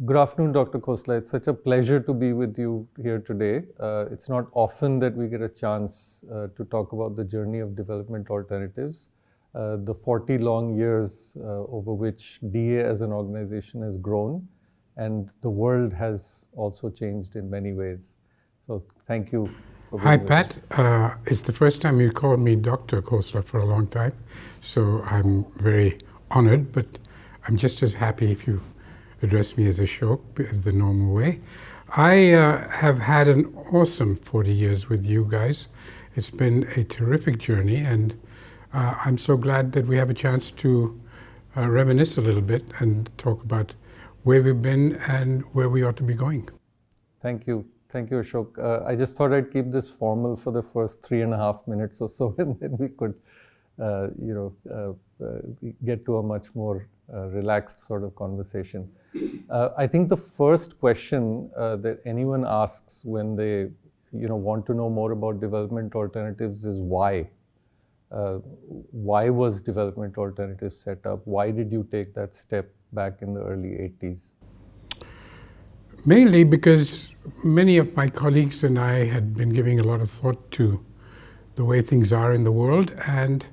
Good afternoon, Dr. Khosla. It's such a pleasure to be with you here today. It's not often that we get a chance to talk about the journey of development alternatives, the 40 long years over which DA as an organization has grown, and the world has also changed in many ways. So thank you for being Hi, with Pat. us. It's the first time you called me Dr. Khosla for a long time, so I'm very honored, but I'm just as happy if you address me as Ashok, as the normal way. I have had an awesome 40 years with you guys. It's been a terrific journey, and I'm so glad that we have a chance to reminisce a little bit and talk about where we've been and where we ought to be going. Thank you. Thank you, Ashok. I just thought I'd keep this formal for the first 3.5 minutes or so, and then we could, get to a much more relaxed sort of conversation. I think the first question that anyone asks when they, want to know more about development alternatives is why. Why was development alternatives set up? Why did you take that step back in the early 80s? Mainly because many of my colleagues and I had been giving a lot of thought to the way things are in the world, and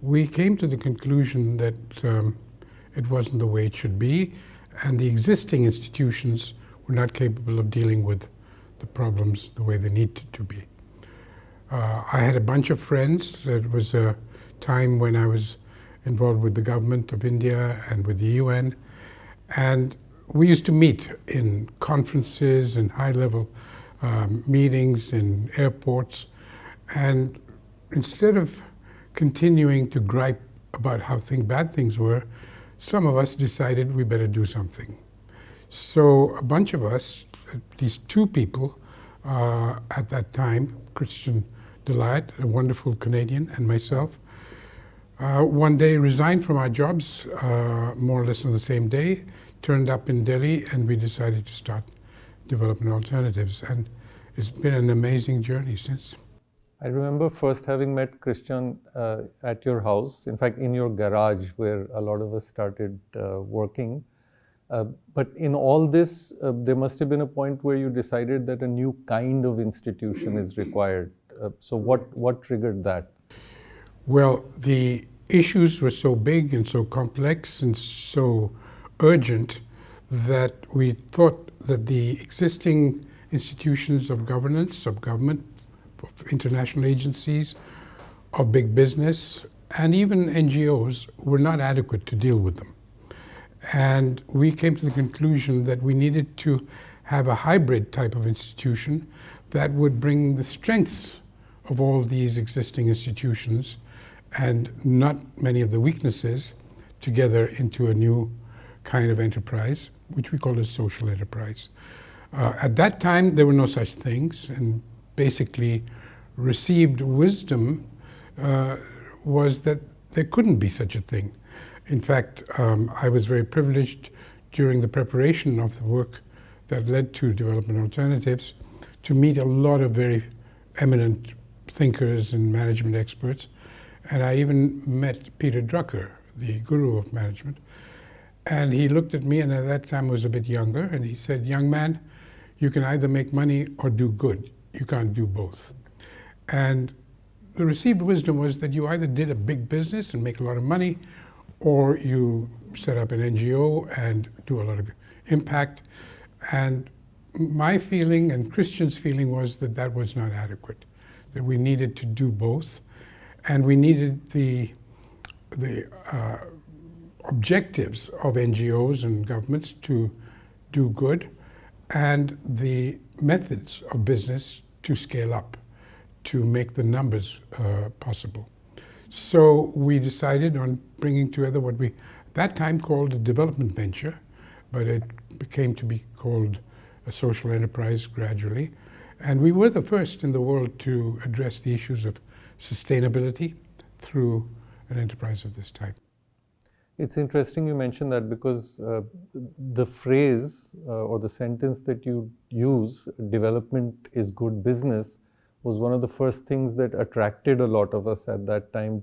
we came to the conclusion that it wasn't the way it should be, and the existing institutions were not capable of dealing with the problems the way they needed to be. I had a bunch of friends. It was a time when I was involved with the government of India and with the UN, and we used to meet in conferences and high-level meetings in airports, and instead of continuing to gripe about how bad things were, some of us decided we better do something. So a bunch of us, at least two people at that time, Christian Delight, a wonderful Canadian, and myself, one day resigned from our jobs, more or less on the same day, turned up in Delhi, and we decided to start Development Alternatives. And it's been an amazing journey since. I remember first having met Christian at your house, in fact, in your garage, where a lot of us started working. But in all this, there must have been a point where you decided that a new kind of institution is required. So what triggered that? Well, the issues were so big and so complex and so urgent that we thought that the existing institutions of governance, of government, of international agencies, of big business, and even NGOs were not adequate to deal with them. And we came to the conclusion that we needed to have a hybrid type of institution that would bring the strengths of all these existing institutions and not many of the weaknesses together into a new kind of enterprise, which we call a social enterprise. At that time, there were no such things, and basically received wisdom was that there couldn't be such a thing. In fact, I was very privileged during the preparation of the work that led to Development Alternatives to meet a lot of very eminent thinkers and management experts. And I even met Peter Drucker, the guru of management. And he looked at me, and at that time I was a bit younger, and he said, "Young man, you can either make money or do good. You can't do both." And the received wisdom was that you either did a big business and make a lot of money, or you set up an NGO and do a lot of impact. And my feeling and Christian's feeling was that that was not adequate, that we needed to do both, and we needed the objectives of NGOs and governments to do good, and the methods of business to scale up, to make the numbers possible. So we decided on bringing together what we at that time called a development venture, but it became to be called a social enterprise gradually. And we were the first in the world to address the issues of sustainability through an enterprise of this type. It's interesting you mentioned that because the phrase or the sentence that you use, development is good business, was one of the first things that attracted a lot of us at that time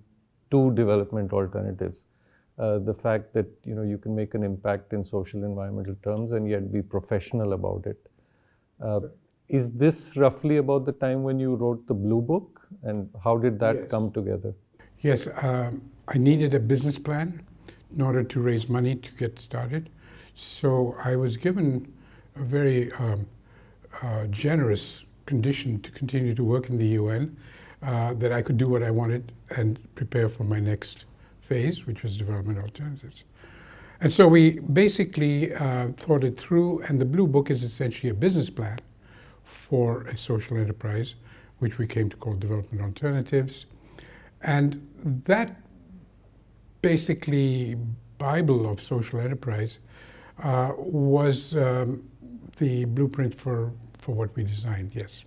to development alternatives. the fact that you can make an impact in social environmental terms and yet be professional about it. Is this roughly about the time when you wrote the Blue Book, and how did that Yes. come together? Yes, I needed a business plan in order to raise money to get started. So I was given a very generous condition to continue to work in the UN, that I could do what I wanted and prepare for my next phase, which was development alternatives. And so we basically thought it through, and the Blue Book is essentially a business plan for a social enterprise, which we came to call Development Alternatives. And that basically Bible of social enterprise was the blueprint for what we designed, yes.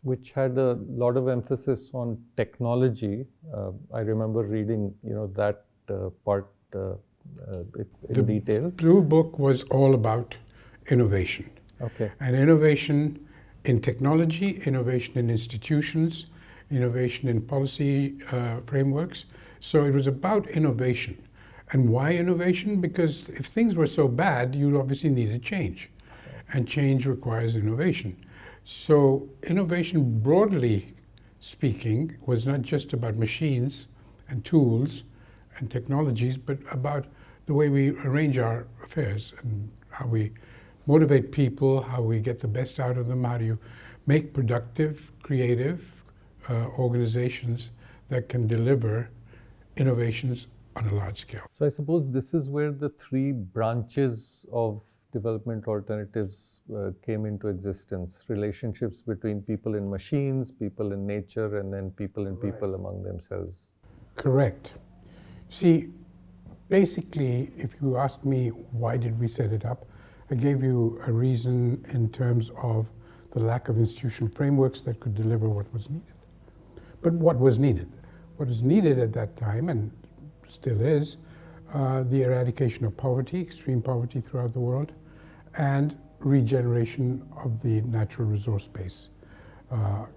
Which had a lot of emphasis on technology. I remember reading, that part in detail. Blue Book was all about innovation. Okay. And innovation in technology, innovation in institutions, innovation in policy frameworks. So it was about innovation. And why innovation? Because if things were so bad, you obviously needed change. And change requires innovation. So innovation, broadly speaking, was not just about machines and tools and technologies, but about the way we arrange our affairs and how we motivate people, how we get the best out of them, how do you make productive, creative organizations that can deliver innovations on a large scale. So I suppose this is where the three branches of development alternatives came into existence: relationships between people and machines, people in nature, and then people and people among themselves. Correct. See, basically, if you ask me why did we set it up, I gave you a reason in terms of the lack of institutional frameworks that could deliver what was needed. But what was needed? What was needed at that time, and still is, the eradication of poverty, extreme poverty throughout the world, and regeneration of the natural resource base,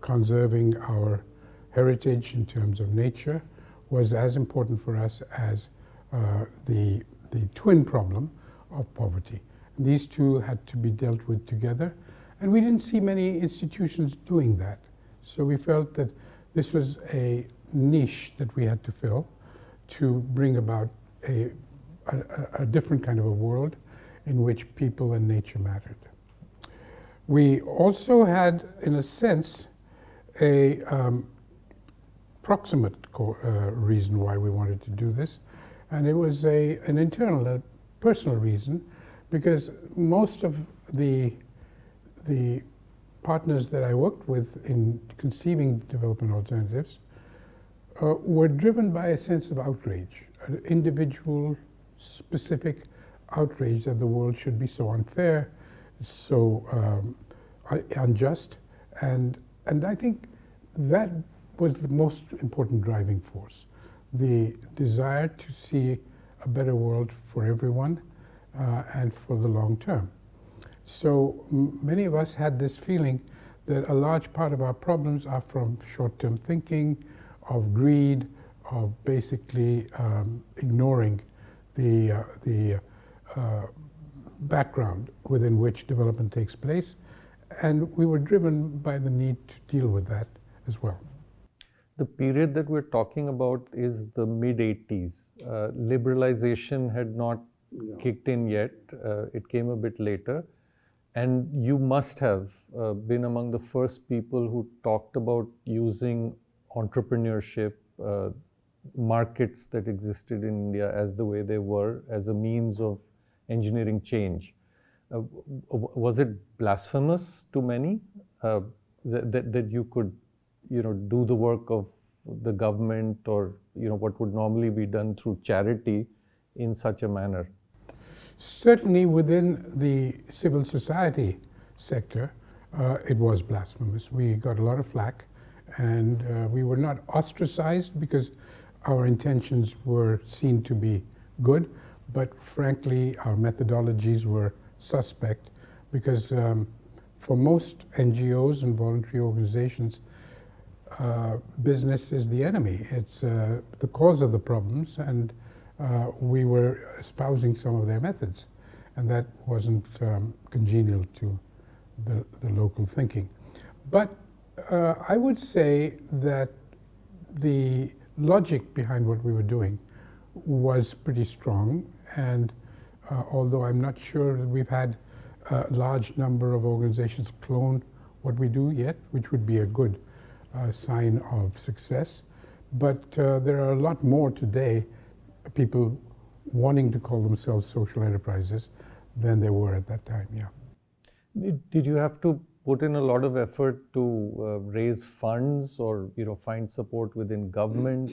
conserving our heritage in terms of nature was as important for us as the twin problem of poverty. And these two had to be dealt with together, and we didn't see many institutions doing that. So we felt that this was a niche that we had to fill to bring about a different kind of a world in which people and nature mattered. We also had, in a sense, a proximate reason why we wanted to do this, and it was an internal, a personal reason, because most of the partners that I worked with in conceiving development alternatives were driven by a sense of outrage, an individual, specific outrage that the world should be so unfair, so unjust, and I think that was the most important driving force, the desire to see a better world for everyone and for the long term. So many of us had this feeling that a large part of our problems are from short-term thinking, of greed, of basically ignoring the background within which development takes place, and we were driven by the need to deal with that as well. The period that we're talking about is the mid-80s. Liberalization had not kicked in yet. It came a bit later. And you must have been among the first people who talked about using entrepreneurship, markets that existed in India as the way they were, as a means of engineering change. Was it blasphemous to many that you could, do the work of the government or, what would normally be done through charity in such a manner? Certainly within the civil society sector, it was blasphemous. We got a lot of flack, and we were not ostracized because our intentions were seen to be good, but frankly, our methodologies were suspect because for most NGOs and voluntary organizations, business is the enemy. It's the cause of the problems, and we were espousing some of their methods, and that wasn't congenial to the local thinking. But I would say that the logic behind what we were doing was pretty strong, and although I'm not sure that we've had a large number of organizations clone what we do yet, which would be a good sign of success, but there are a lot more today, people wanting to call themselves social enterprises, than there were at that time, yeah. Did you have to put in a lot of effort to raise funds or find support within government?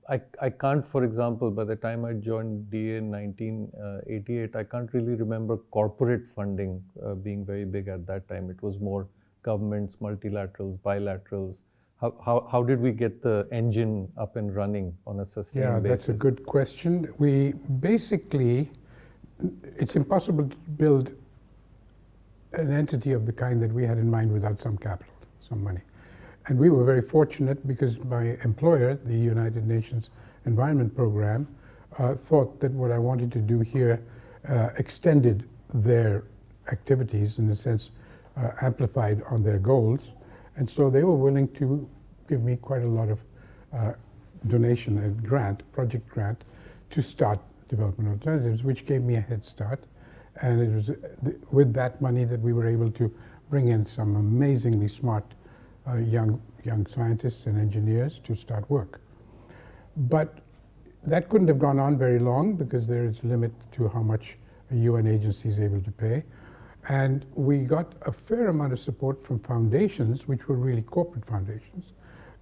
I can't, for example, by the time I joined DA in 1988, I can't really remember corporate funding being very big at that time. It was more governments, multilaterals, bilaterals. How did we get the engine up and running on a sustained basis? Yeah, that's a good question. We basically, it's impossible to build an entity of the kind that we had in mind without some capital, some money. And we were very fortunate because my employer, the United Nations Environment Program, thought that what I wanted to do here extended their activities, in a sense, amplified on their goals. And so they were willing to give me quite a lot of donation and project grant, to start Development Alternatives, which gave me a head start. And it was with that money that we were able to bring in some amazingly smart young scientists and engineers to start work. But that couldn't have gone on very long because there is a limit to how much a UN agency is able to pay. And we got a fair amount of support from foundations, which were really corporate foundations.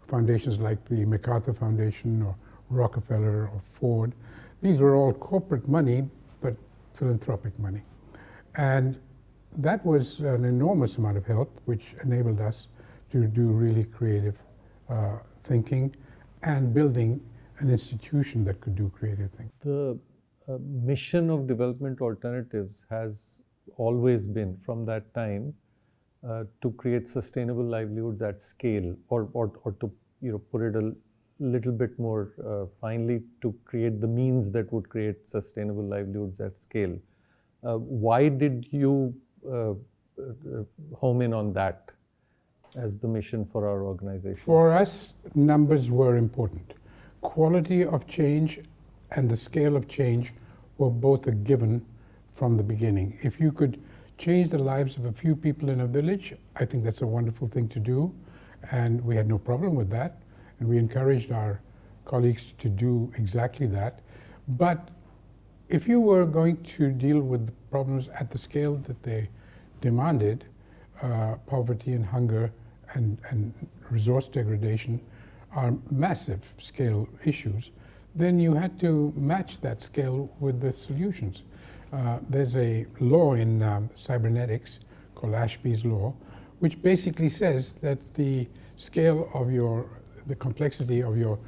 Foundations like the MacArthur Foundation or Rockefeller or Ford. These were all corporate money, but philanthropic money. And that was an enormous amount of help, which enabled us to do really creative thinking and building an institution that could do creative thinking. The mission of Development Alternatives has always been, from that time, to create sustainable livelihoods at scale, or to put it a little bit more finely, to create the means that would create sustainable livelihoods at scale. Why did you home in on that as the mission for our organization? For us, numbers were important. Quality of change and the scale of change were both a given from the beginning. If you could change the lives of a few people in a village, I think that's a wonderful thing to do, and we had no problem with that, and we encouraged our colleagues to do exactly that. But if you were going to deal with the problems at the scale that they demanded, poverty and hunger and resource degradation are massive scale issues, then you had to match that scale with the solutions. There's a law in cybernetics called Ashby's law, which basically says that the scale of the complexity of your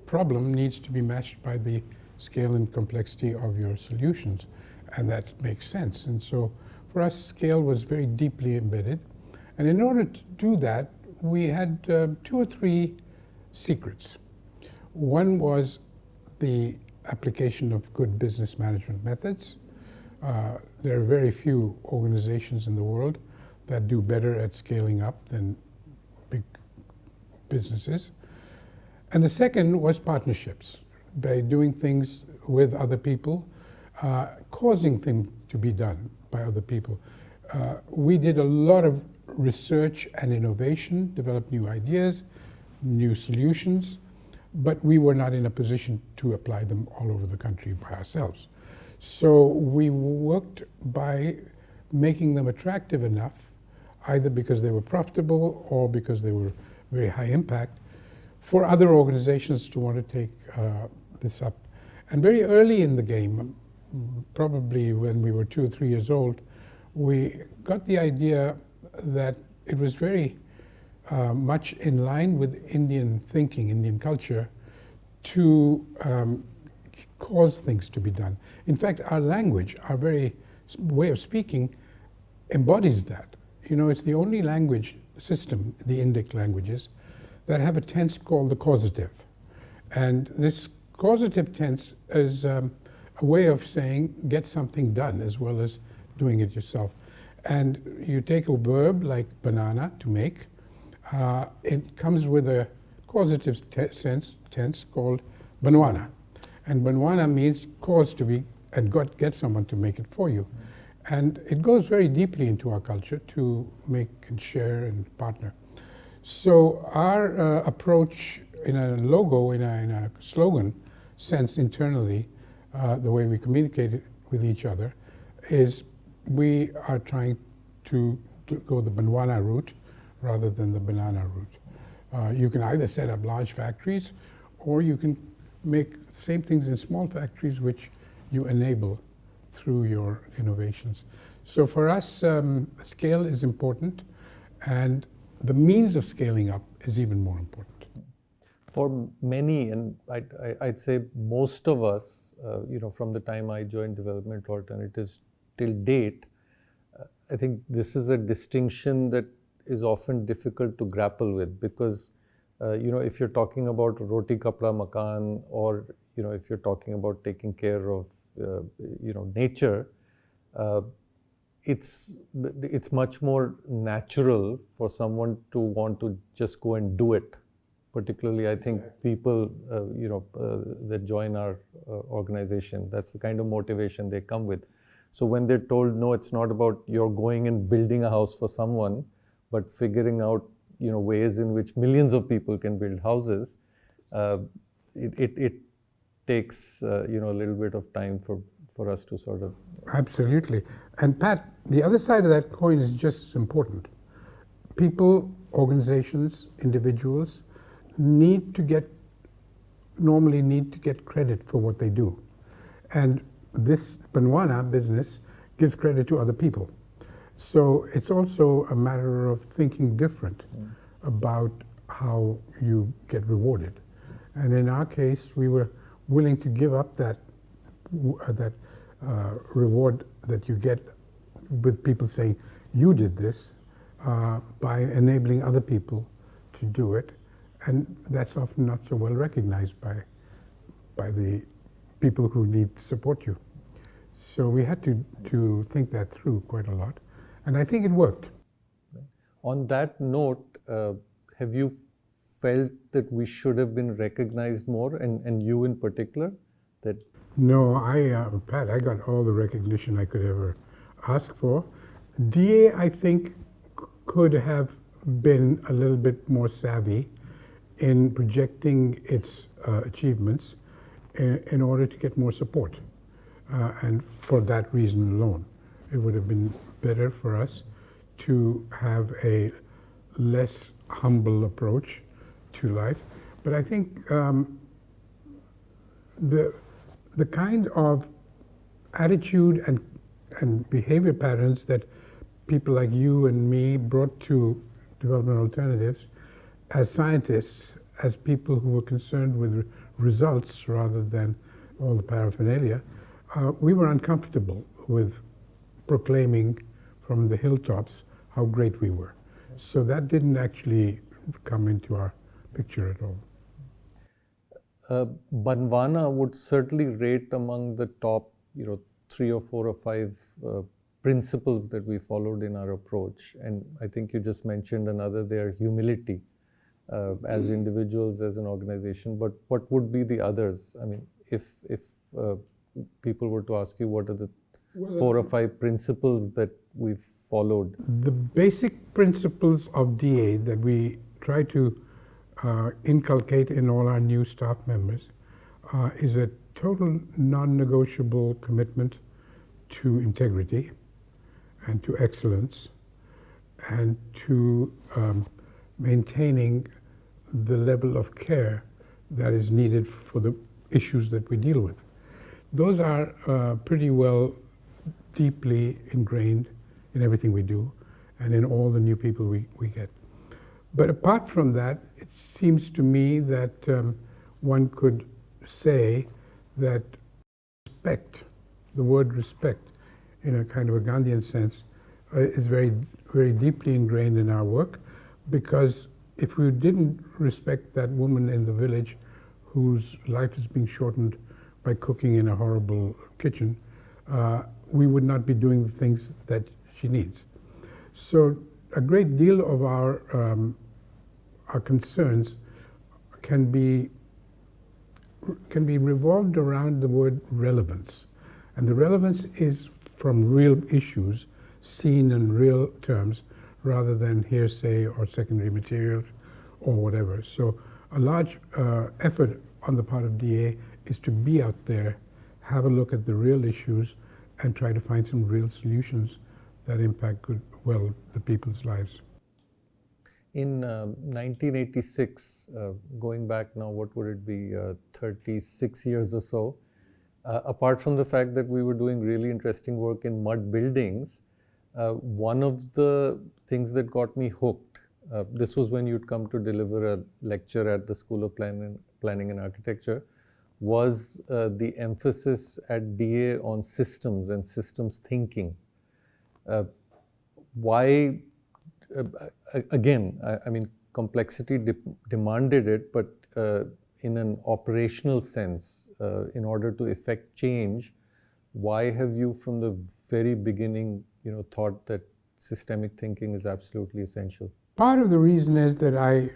problem needs to be matched by the scale and complexity of your solutions, and that makes sense. And so for us, scale was very deeply embedded, and in order to do that, we had 2 or 3 secrets. One was the application of good business management methods. There are very few organizations in the world that do better at scaling up than big businesses. And the second was partnerships, by doing things with other people, causing things to be done by other people. We did a lot of research and innovation, developed new ideas, new solutions, but we were not in a position to apply them all over the country by ourselves. So we worked by making them attractive enough, either because they were profitable or because they were very high impact, for other organizations to want to take this up. And very early in the game, probably when we were 2 or 3 years old, we got the idea that it was very much in line with Indian thinking, Indian culture, to cause things to be done. In fact, our language, our very way of speaking, embodies that. It's the only language system, the Indic languages, that have a tense called the causative. And this causative tense is a way of saying get something done as well as doing it yourself. And you take a verb like banana, to make, it comes with a causative tense called banwana. And banwana means cause to be, and get someone to make it for you. And it goes very deeply into our culture to make and share and partner. So our approach in a logo, in a slogan sense internally, the way we communicate it with each other, is we are trying to go the banwana route rather than the banana route. You can either set up large factories, or you can make the same things in small factories which you enable through your innovations. So for us, scale is important, and the means of scaling up is even more important. For many, and I'd say most of us, from the time I joined Development Alternatives till date, I think this is a distinction that is often difficult to grapple with, because if you're talking about roti kapda makan, or if you're talking about taking care of nature, it's much more natural for someone to want to just go and do it. Particularly, I think people that join our organization, that's the kind of motivation they come with. So when they're told, no, it's not about you're going and building a house for someone, but figuring out ways in which millions of people can build houses, it takes a little bit of time for us to sort of. Absolutely. And Pat, the other side of that coin is just as important. People, organizations, individuals normally need to get credit for what they do. And this banwana business gives credit to other people. So it's also a matter of thinking different about how you get rewarded. And in our case, we were willing to give up that reward that you get with people saying, you did this, by enabling other people to do it. And that's often not so well recognized by the people who need to support you. So we had to think that through quite a lot. And I think it worked. On that note, have you felt that we should have been recognized more, and you in particular? That No, Pat, I got all the recognition I could ever ask for. DA, I think, could have been a little bit more savvy in projecting its achievements in order to get more support. And for that reason alone, it would have been better for us to have a less humble approach to life. But I think the kind of attitude and behavior patterns that people like you and me brought to Development Alternatives as scientists, as people who were concerned with results rather than all the paraphernalia, we were uncomfortable with proclaiming from the hilltops how great we were. So that didn't actually come into our picture at all. Banwana would certainly rate among the top, 3 or 4 or 5 principles that we followed in our approach. And I think you just mentioned another there, humility, as individuals, as an organization. But what would be the others? I mean, if people were to ask you, what are the 4 or 5 principles that we've followed? The basic principles of DA that we try to inculcate in all our new staff members is a total non-negotiable commitment to integrity and to excellence and to maintaining the level of care that is needed for the issues that we deal with. Those are pretty well deeply ingrained in everything we do and in all the new people we get. But apart from that, it seems to me that one could say that respect, the word respect, in a kind of a Gandhian sense, is very, very deeply ingrained in our work, because if we didn't respect that woman in the village whose life is being shortened by cooking in a horrible kitchen, we would not be doing the things that she needs. So a great deal of our concerns can be revolved around the word relevance. And the relevance is from real issues seen in real terms rather than hearsay or secondary materials or whatever. So a large effort on the part of DA is to be out there, have a look at the real issues, and try to find some real solutions that impact the people's lives. In 1986, going back now, what would it be, 36 years or so, apart from the fact that we were doing really interesting work in mud buildings, one of the things that got me hooked, this was when you'd come to deliver a lecture at the School of Planning and Architecture, was the emphasis at DA on systems and systems thinking. Why, again, I mean, complexity demanded it, but in an operational sense, in order to effect change, why have you from the very beginning, thought that systemic thinking is absolutely essential? Part of the reason is that I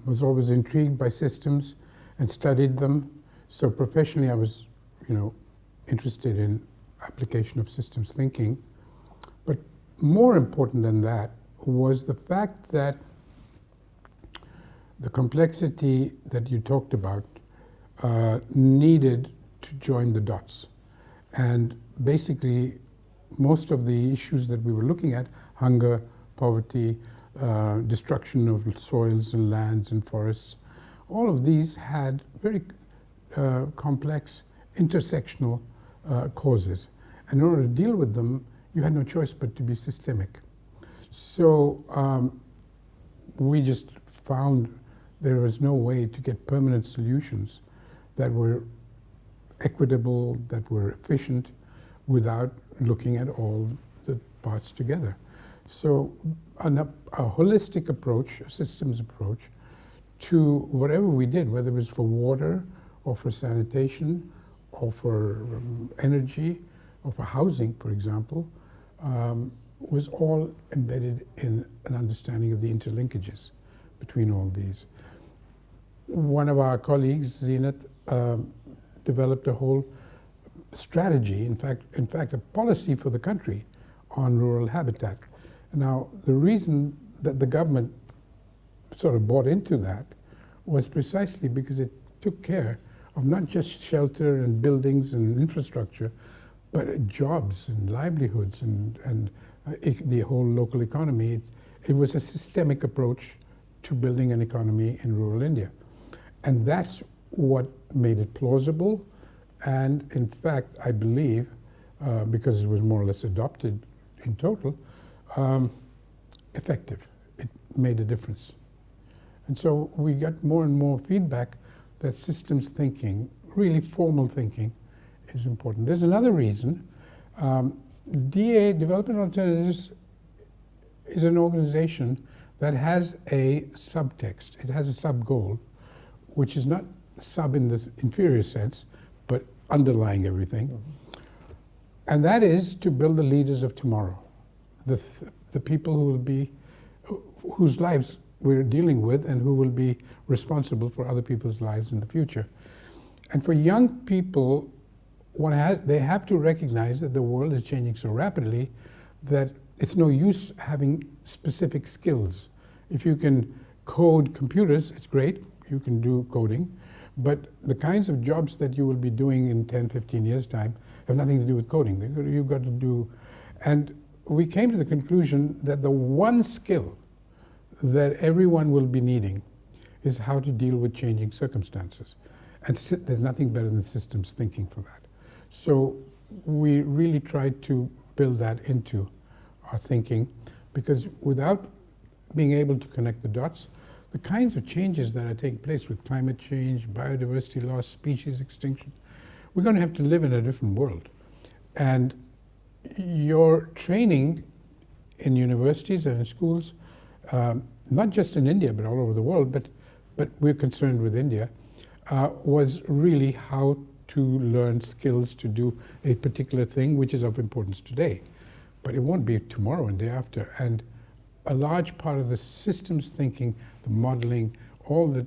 was always intrigued by systems and studied them. So professionally, I was, interested in application of systems thinking. But more important than that was the fact that the complexity that you talked about needed to join the dots. And basically, most of the issues that we were looking at, hunger, poverty, destruction of soils and lands and forests, all of these had very complex intersectional causes. And in order to deal with them, you had no choice but to be systemic. So we just found there was no way to get permanent solutions that were equitable, that were efficient, without looking at all the parts together. So a holistic approach, a systems approach, to whatever we did, whether it was for water or for sanitation or for energy or for housing, for example, was all embedded in an understanding of the interlinkages between all these. One of our colleagues, Zenith, developed a whole strategy, in fact, a policy for the country on rural habitat. Now, the reason that the government sort of bought into that was precisely because it took care of not just shelter and buildings and infrastructure, but jobs and livelihoods and the whole local economy. It was a systemic approach to building an economy in rural India. And that's what made it plausible. And in fact, I believe, because it was more or less adopted in total, effective. It made a difference. And so we got more and more feedback that systems thinking, really formal thinking, is important. There's another reason. DA, Development Alternatives, is an organization that has a subtext. It has a sub-goal, which is not sub in the inferior sense, but underlying everything. Mm-hmm. And that is to build the leaders of tomorrow, the people who will be, whose lives we're dealing with and who will be responsible for other people's lives in the future. And for young people, they have to recognize that the world is changing so rapidly that it's no use having specific skills. If you can code computers, it's great, you can do coding, but the kinds of jobs that you will be doing in 10, 15 years' time have nothing to do with coding. You've got to do, and we came to the conclusion that the one skill that everyone will be needing is how to deal with changing circumstances. And there's nothing better than systems thinking for that. So we really tried to build that into our thinking, because without being able to connect the dots, the kinds of changes that are taking place with climate change, biodiversity loss, species extinction, we're going to have to live in a different world. And your training in universities and in schools, not just in India, but all over the world, but we're concerned with India, was really how to learn skills to do a particular thing, which is of importance today. But it won't be tomorrow and day after. And a large part of the systems thinking, the modeling, all the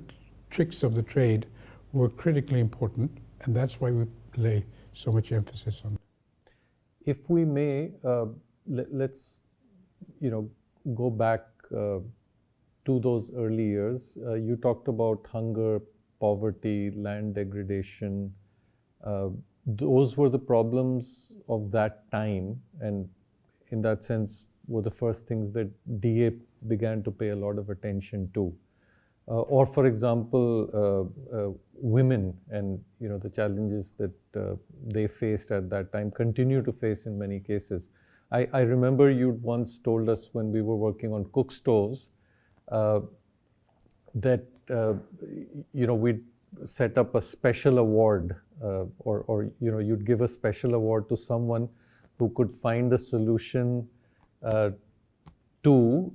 tricks of the trade were critically important, and that's why we lay so much emphasis on it. If we may, let's go back to those early years. You talked about hunger, poverty, land degradation. Those were the problems of that time, and in that sense were the first things that DA began to pay a lot of attention to. Or for example, women and the challenges that they faced at that time, continue to face in many cases. I remember you once told us when we were working on cook stoves that we'd set up a special award, or you'd give a special award to someone who could find a solution to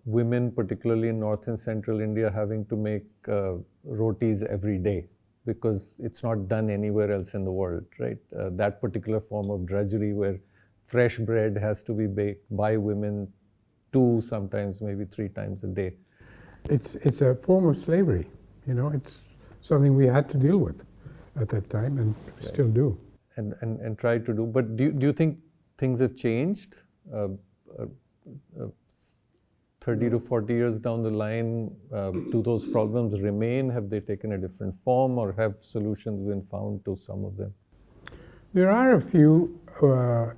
women, particularly in North and Central India, having to make rotis every day because it's not done anywhere else in the world, right? That particular form of drudgery where fresh bread has to be baked by women 2, sometimes maybe 3 times a day. It's a form of slavery, it's something we had to deal with at that time, and Right. still do. And try to do. But do you think things have changed? 30 to 40 years down the line, do those problems remain? Have they taken a different form, or have solutions been found to some of them? There are a few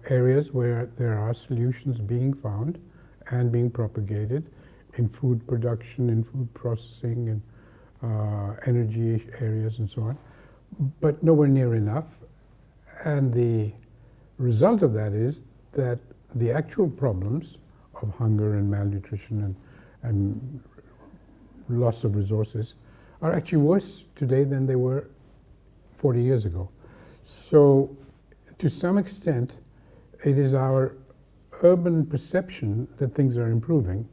areas where there are solutions being found and being propagated in food production, in food processing, and energy areas and so on, but nowhere near enough. And the result of that is that the actual problems of hunger and malnutrition and loss of resources are actually worse today than they were 40 years ago. So to some extent, it is our urban perception that things are improving,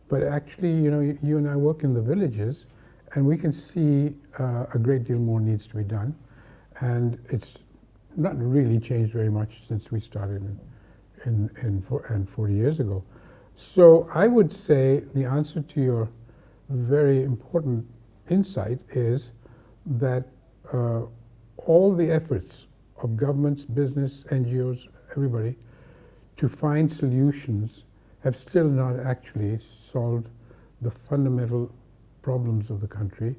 but actually, you and I work in the villages, and we can see a great deal more needs to be done, and it's not really changed very much since we started in 40 years ago. So I would say the answer to your very important insight is that all the efforts of governments, business, NGOs, everybody, to find solutions have still not actually solved the fundamental problems of the country,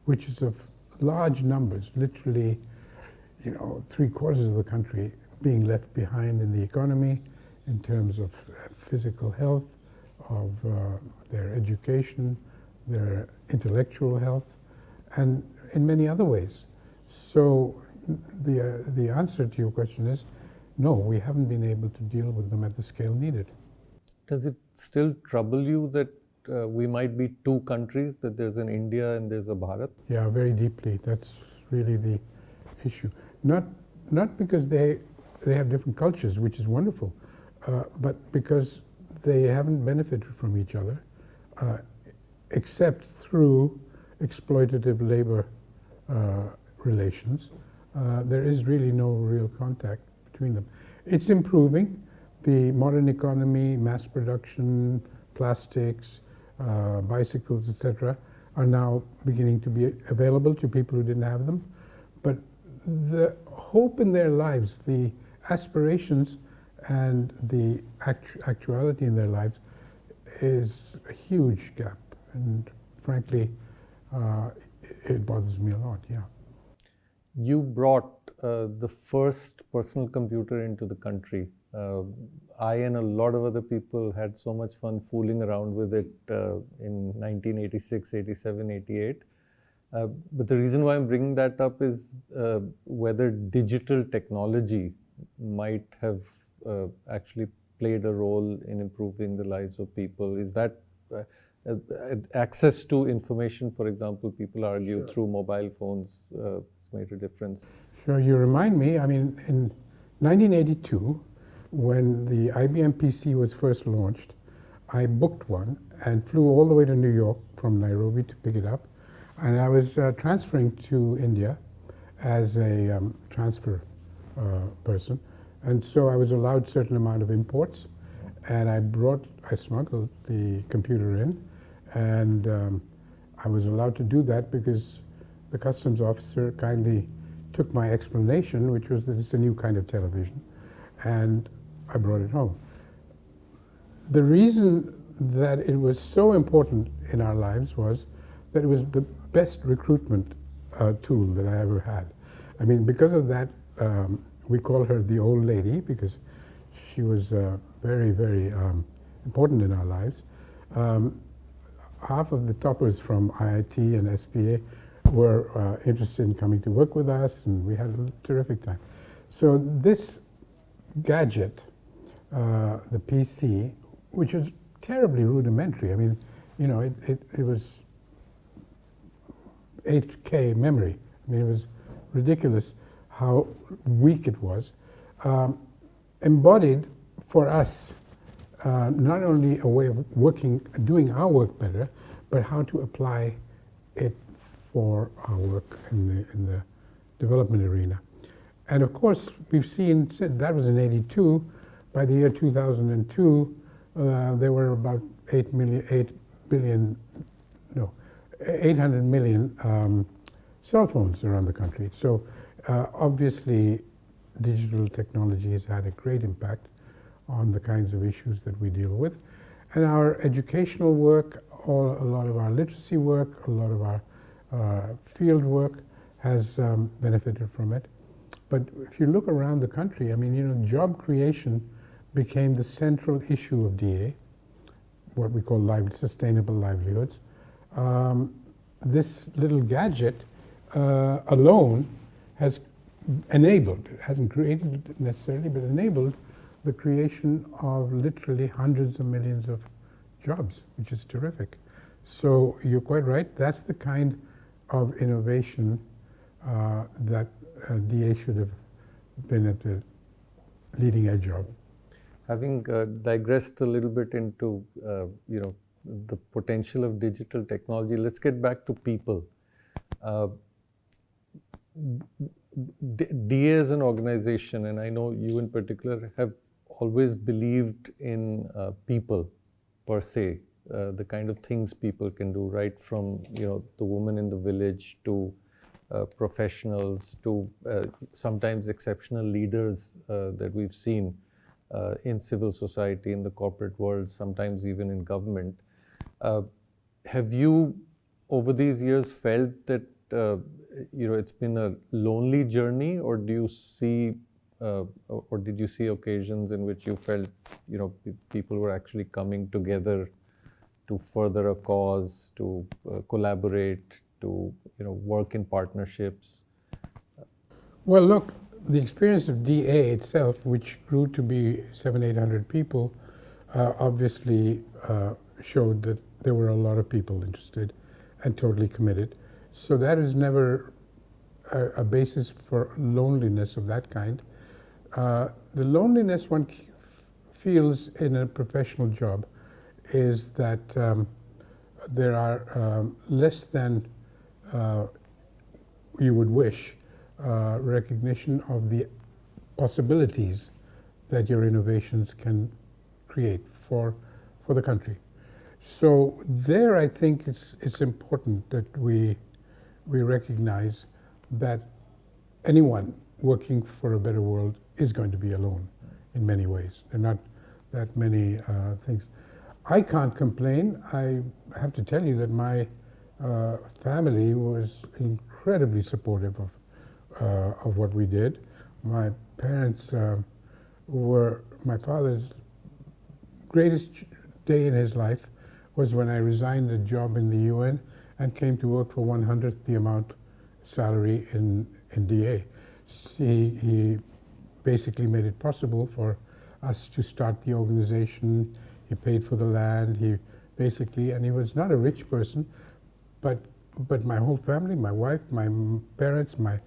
which is of large numbers, literally, 3/4 of the country being left behind in the economy in terms of physical health, of their education, their intellectual health, and in many other ways. So the answer to your question is no, we haven't been able to deal with them at the scale needed. Does it still trouble you that we might be 2 countries, that there's an India and there's a Bharat? Yeah, very deeply. That's really the issue. Not because they have different cultures, which is wonderful, but because they haven't benefited from each other, except through exploitative labor relations. There is really no real contact between them. It's improving. The modern economy, mass production, plastics, bicycles, etc., are now beginning to be available to people who didn't have them. But the hope in their lives, the aspirations, and the actuality in their lives is a huge gap. And frankly, it bothers me a lot, yeah. You brought the first personal computer into the country. I and a lot of other people had so much fun fooling around with it in 1986, 87, 88. But the reason why I'm bringing that up is whether digital technology might have actually played a role in improving the lives of people. Is that access to information, for example, people argue Sure. through mobile phones has made a difference? Sure, you remind me, in 1982, when the IBM PC was first launched, I booked one and flew all the way to New York from Nairobi to pick it up. And I was transferring to India as a transfer person, and so I was allowed certain amount of imports, and I smuggled the computer in, and I was allowed to do that because the customs officer kindly took my explanation, which was that it's a new kind of television, and I brought it home. The reason that it was so important in our lives was that it was the best recruitment tool that I ever had. I mean, because of that, we call her the old lady because she was very, very important in our lives. Half of the toppers from IIT and SPA were interested in coming to work with us, and we had a terrific time. So this gadget, the PC, which is terribly rudimentary. I mean, you know, it was 8K memory. I mean, it was ridiculous how weak it was. Embodied for us not only a way of working, doing our work better, but how to apply it for our work in the development arena. And of course, we've seen, that was in '82, by the year 2002, there were about 800 million cell phones around the country. So obviously, digital technology has had a great impact on the kinds of issues that we deal with. And our educational work, a lot of our literacy work, a lot of our field work has benefited from it. But if you look around the country, I mean, you know, job creation became the central issue of DA, what we call sustainable livelihoods. This little gadget alone has enabled, it hasn't created it necessarily, but enabled the creation of literally hundreds of millions of jobs, which is terrific. So you're quite right, that's the kind of innovation that DA should have been at the leading edge of. Having digressed a little bit into you know, the potential of digital technology, let's get back to people. DA as an organization, and I know you in particular, have always believed in people per se, the kind of things people can do, right from, you know, the woman in the village to professionals to sometimes exceptional leaders that we've seen in civil society, in the corporate world, sometimes even in government. Have you, over these years, felt that you know, it's been a lonely journey, or do you see, or did you see occasions in which you felt, you know, people were actually coming together to further a cause, to collaborate, to, you know, work in partnerships? Well, look, the experience of DA itself, which grew to be 700-800 people, obviously showed that there were a lot of people interested and totally committed. So that is never a basis for loneliness of that kind. The loneliness one feels in a professional job is that there are less than you would wish recognition of the possibilities that your innovations can create for the country. So there, I think it's important that we recognize that anyone working for a better world is going to be alone in many ways. There are not that many things. I can't complain. I have to tell you that my family was incredibly supportive of what we did. My parents my father's greatest day in his life was when I resigned a job in the UN and came to work for 1/100th the amount salary in DA. He basically made it possible for us to start the organization. He paid for the land. He basically, and he was not a rich person, but my whole family, my wife, my parents, my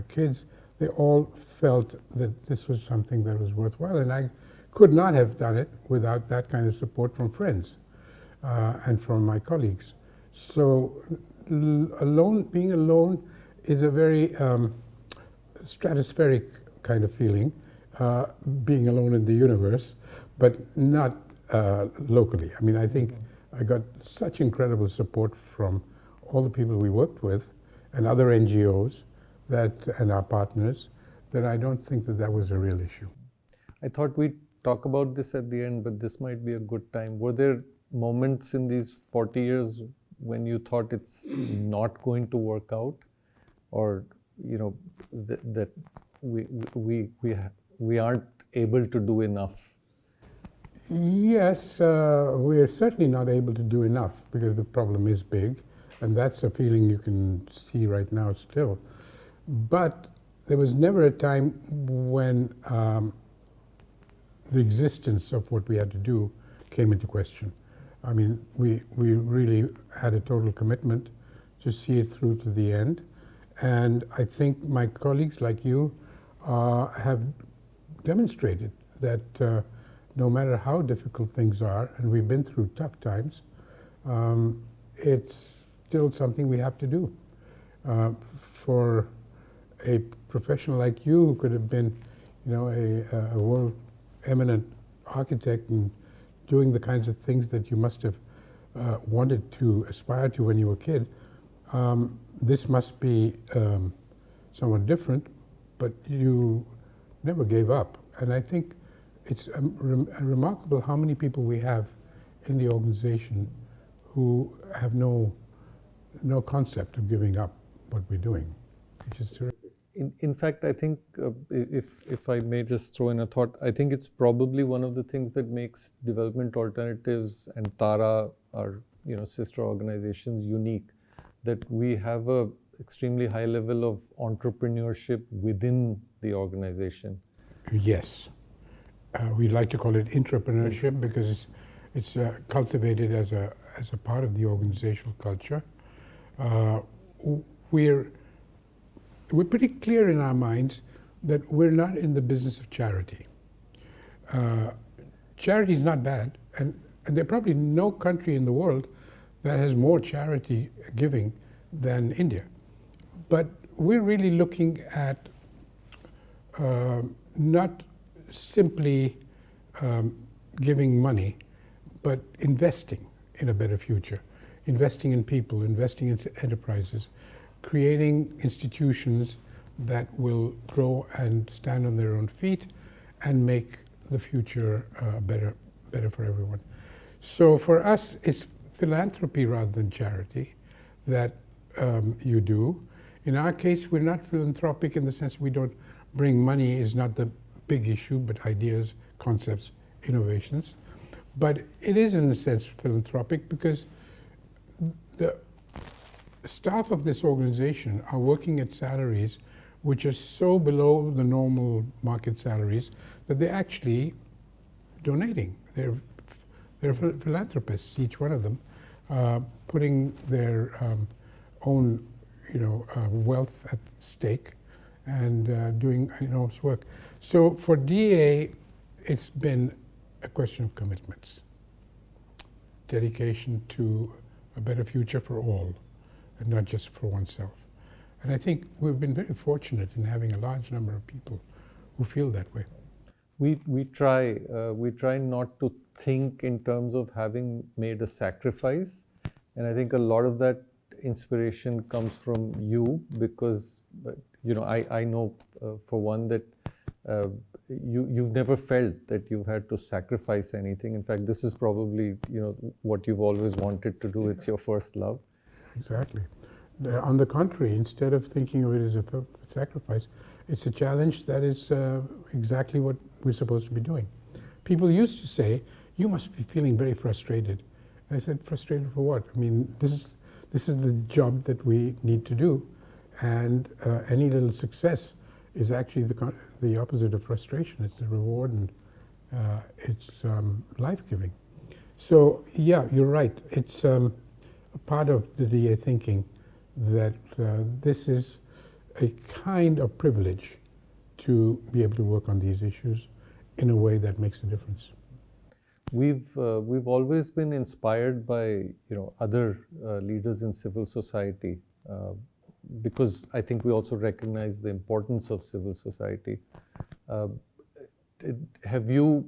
kids, they all felt that this was something that was worthwhile, and I could not have done it without that kind of support from friends and from my colleagues. So alone, being alone is a very stratospheric kind of feeling, being alone in the universe, but not locally. I mean, I think I got such incredible support from all the people we worked with and other NGOs and our partners, that I don't think that was a real issue. I thought we'd talk about this at the end, but this might be a good time. Were there moments in these 40 years when you thought it's not going to work out, or that we aren't able to do enough? Yes, we are certainly not able to do enough because the problem is big, and that's a feeling you can see right now still. But there was never a time when the existence of what we had to do came into question. I mean, we really had a total commitment to see it through to the end. And I think my colleagues like you have demonstrated that no matter how difficult things are, and we've been through tough times, it's still something we have to do. For a professional like you, who could have been, a world eminent architect and doing the kinds of things that you must have wanted to aspire to when you were a kid, this must be somewhat different, but you never gave up. And I think it's remarkable how many people we have in the organization who have no concept of giving up what we're doing, which is terrific. In fact, I think if I may just throw in a thought, I think it's probably one of the things that makes Development Alternatives and Tara, our sister organizations, unique, that we have a extremely high level of entrepreneurship within the organization. Yes, we like to call it intrapreneurship because it's cultivated as a part of the organizational culture. We're pretty clear in our minds that we're not in the business of charity. Charity is not bad, and there's probably no country in the world that has more charity giving than India. But we're really looking at not simply giving money, but investing in a better future, investing in people, investing in enterprises, creating institutions that will grow and stand on their own feet and make the future better for everyone. So for us, it's philanthropy rather than charity that you do. In our case, we're not philanthropic in the sense we don't bring money is not the big issue, but ideas, concepts, innovations. But it is in a sense philanthropic because the staff of this organization are working at salaries which are so below the normal market salaries that they're actually donating. They're philanthropists, each one of them, putting their own wealth at stake and doing enormous work. So for DA, it's been a question of commitments, dedication to a better future for all, and not just for oneself. And I think we've been very fortunate in having a large number of people who feel that way. We try not to think in terms of having made a sacrifice, and I think a lot of that inspiration comes from you because I know for one that you've never felt that you've had to sacrifice anything. In fact, this is probably what you've always wanted to do. It's your first love. Exactly. On the contrary, instead of thinking of it as a sacrifice, it's a challenge that is exactly what we're supposed to be doing. People used to say, "You must be feeling very frustrated." I said, "Frustrated for what? I mean, this is the job that we need to do, and any little success is actually the opposite of frustration. It's a reward, and it's life-giving." So yeah, you're right. It's a part of the DA thinking that this is a kind of privilege to be able to work on these issues in a way that makes a difference. We've always been inspired by other leaders in civil society, because I think we also recognize the importance of civil society. Uh, have you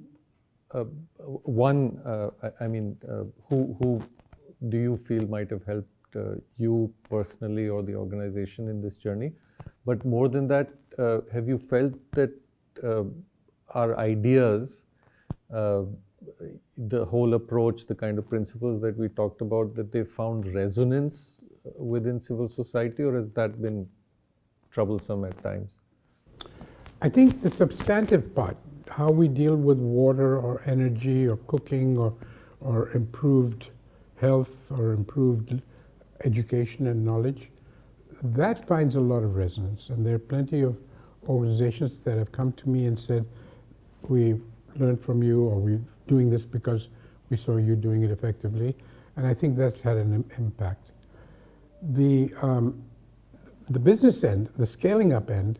who do you feel might have helped you personally or the organization in this journey? But more than that, have you felt that uh, our ideas, uh, the whole approach, the kind of principles that we talked about, that they found resonance within civil society, or has that been troublesome at times? I think the substantive part, how we deal with water or energy or cooking or improved health or improved education and knowledge, that finds a lot of resonance. And there are plenty of organizations that have come to me and said, we've learned from you, or we're doing this because we saw you doing it effectively. And I think that's had an impact. The business end, the scaling up end,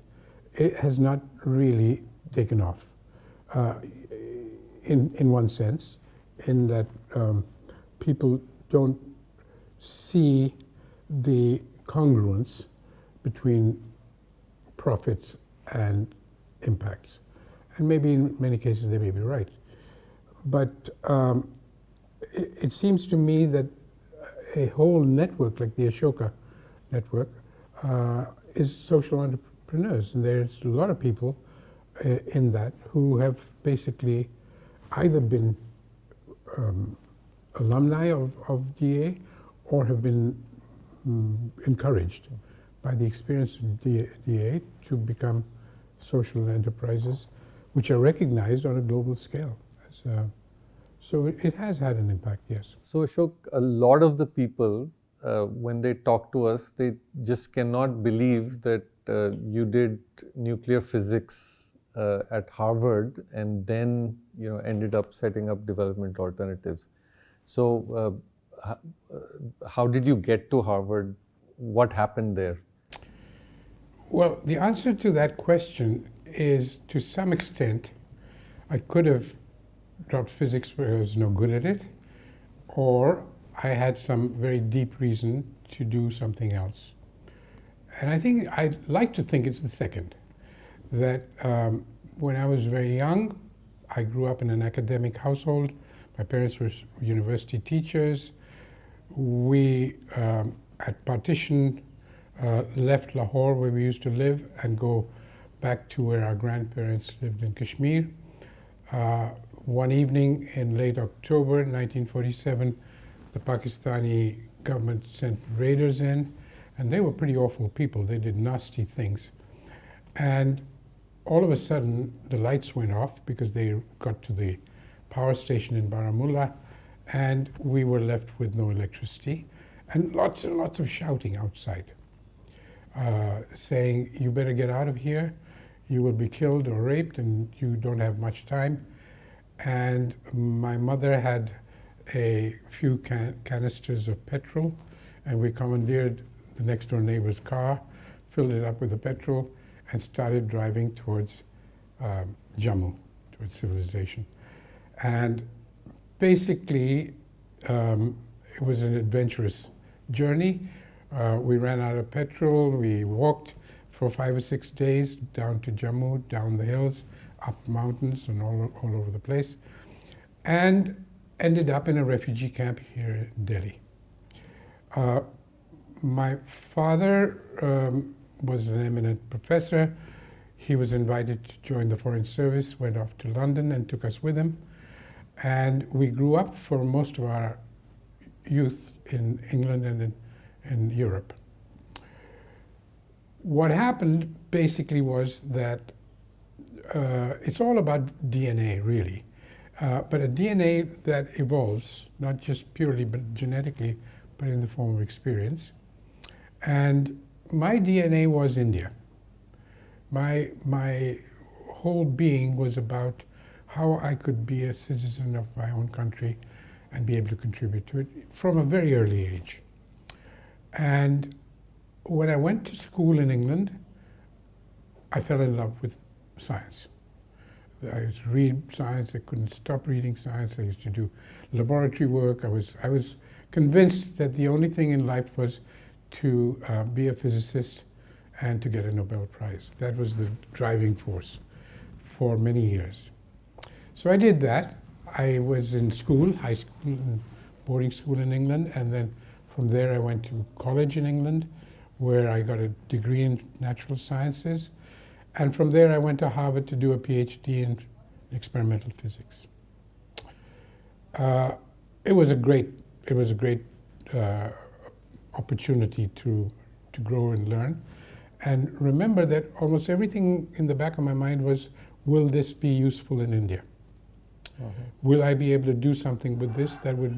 it has not really taken off in one sense, in that people don't see the congruence between profits and impacts. And maybe in many cases they may be right. But it seems to me that a whole network like the Ashoka network is social entrepreneurs. And there's a lot of people in that who have basically either been alumni of DA or have been encouraged by the experience of DA to become social enterprises, which are recognized on a global scale. So it has had an impact, yes. So Ashok, a lot of the people, when they talk to us, they just cannot believe that you did nuclear physics at Harvard and then ended up setting up development alternatives. So how did you get to Harvard? What happened there? Well, the answer to that question is, to some extent, I could have dropped physics because I was no good at it, or I had some very deep reason to do something else. And I think I'd like to think it's the second, that when I was very young, I grew up in an academic household. My parents were university teachers. We, at partition, left Lahore, where we used to live, and go back to where our grandparents lived in Kashmir. One evening in late October 1947, the Pakistani government sent raiders in, and they were pretty awful people. They did nasty things. And all of a sudden, the lights went off because they got to the power station in Baramulla, and we were left with no electricity, and lots of shouting outside, saying, you better get out of here, you will be killed or raped, and you don't have much time. And my mother had a few canisters of petrol, and we commandeered the next door neighbor's car, filled it up with the petrol, and started driving towards Jammu, towards civilization. And basically, it was an adventurous journey. We ran out of petrol. We walked for 5 or 6 days down to Jammu, down the hills, up mountains, and all over the place, and ended up in a refugee camp here in Delhi. My father was an eminent professor. He was invited to join the Foreign Service, went off to London and took us with him. And we grew up for most of our youth in England and in Europe. What happened basically was that it's all about DNA, really. But a DNA that evolves, not just purely but genetically, but in the form of experience. And my DNA was India. My whole being was about how I could be a citizen of my own country and be able to contribute to it from a very early age. And when I went to school in England, I fell in love with science. I used to read science. I couldn't stop reading science. I used to do laboratory work. I was convinced that the only thing in life was to be a physicist and to get a Nobel Prize. That was the driving force for many years. So I did that. I was in school, high school and boarding school in England, and then from there I went to college in England, where I got a degree in natural sciences. And from there I went to Harvard to do a PhD in experimental physics. It was a great opportunity to grow and learn. And remember that almost everything in the back of my mind was, will this be useful in India? Will I be able to do something with this that would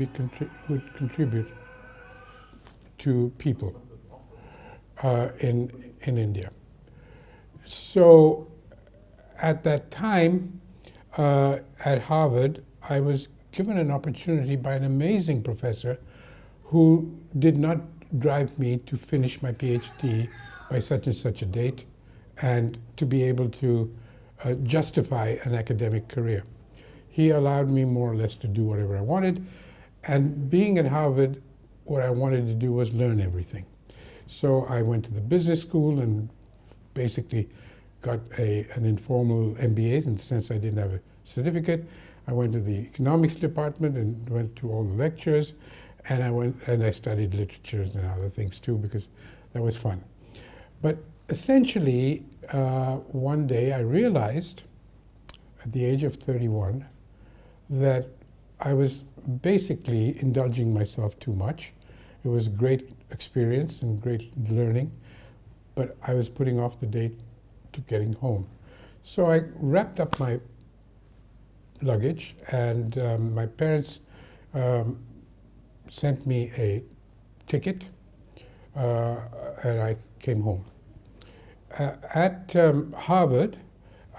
contribute to people in India? So at that time at Harvard, I was given an opportunity by an amazing professor who did not drive me to finish my PhD by such and such a date and to be able to justify an academic career. He allowed me more or less to do whatever I wanted, and being at Harvard, what I wanted to do was learn everything. So I went to the business school and basically got an informal MBA in the sense I didn't have a certificate. I went to the economics department and went to all the lectures, and I studied literatures and other things too because that was fun. But essentially, one day I realized at the age of 31 that I was basically indulging myself too much. It was a great experience and great learning, but I was putting off the date to getting home. So I wrapped up my luggage, and my parents sent me a ticket, and I came home. At Harvard,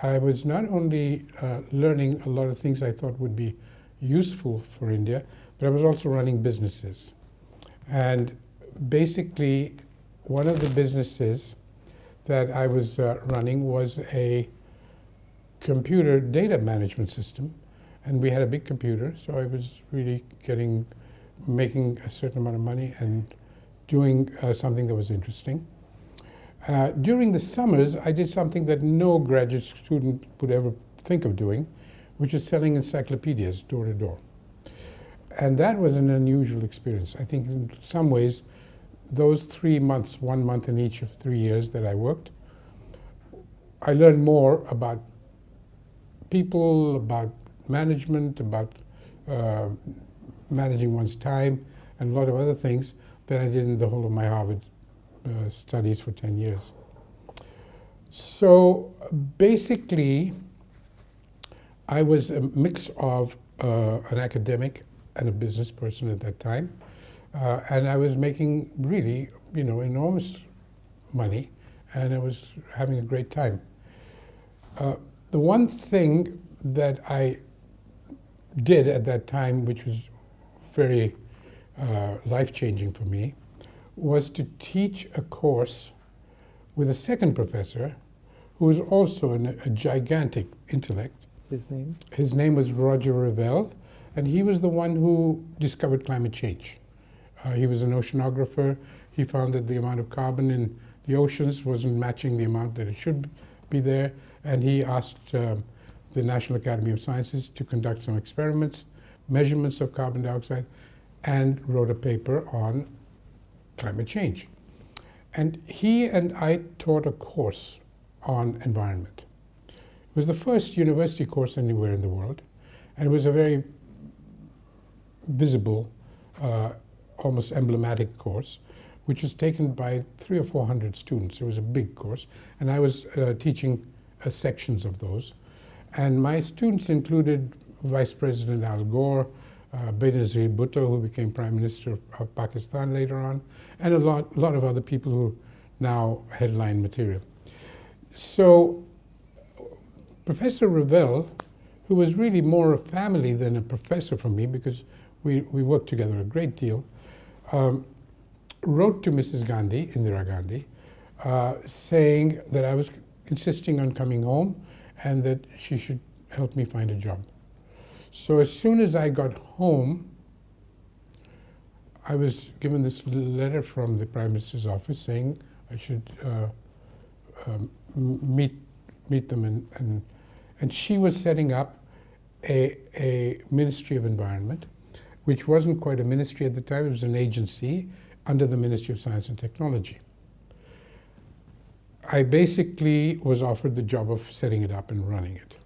I was not only learning a lot of things I thought would be useful for India, but I was also running businesses. And basically, one of the businesses that I was running was a computer data management system, and we had a big computer, so I was really making a certain amount of money and doing something that was interesting. During the summers, I did something that no graduate student would ever think of doing, which is selling encyclopedias door to door. And that was an unusual experience. I think in some ways, those 3 months, 1 month in each of 3 years that I worked, I learned more about people, about management, about managing one's time, and a lot of other things than I did in the whole of my Harvard studies for 10 years. So basically, I was a mix of an academic and a business person at that time. And I was making really, enormous money, and I was having a great time. The one thing that I did at that time, which was very life-changing for me, was to teach a course with a second professor who was also a gigantic intellect. His name? His name was Roger Revelle, and he was the one who discovered climate change. He was an oceanographer. He found that the amount of carbon in the oceans wasn't matching the amount that it should be there, and he asked the National Academy of Sciences to conduct some experiments, measurements of carbon dioxide, and wrote a paper on climate change. And he and I taught a course on environment. It was the first university course anywhere in the world, and it was a very visible, almost emblematic course, which was taken by 300 or 400 students. It was a big course, and I was teaching sections of those. And my students included Vice President Al Gore, Benazir Bhutto, who became Prime Minister of Pakistan later on, and a lot of other people who now headline material. So Professor Revelle, who was really more a family than a professor for me because we worked together a great deal, wrote to Mrs. Gandhi, Indira Gandhi, saying that I was insisting on coming home and that she should help me find a job. So as soon as I got home, I was given this letter from the Prime Minister's office saying I should meet them, and she was setting up a Ministry of Environment, which wasn't quite a ministry at the time. It was an agency under the Ministry of Science and Technology. I basically was offered the job of setting it up and running it,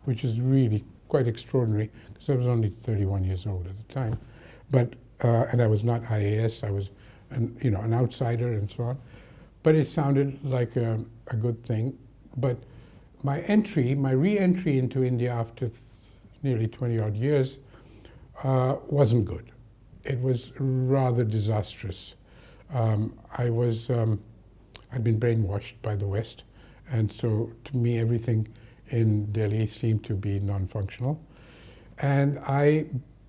which is really quite extraordinary because I was only 31 years old at the time, but and I was not IAS. I was an outsider and so on. But it sounded like a good thing. But my re-entry into India after nearly 20 odd years wasn't good. It was rather disastrous. I'd been brainwashed by the West, and so to me everything in Delhi seemed to be non-functional. And I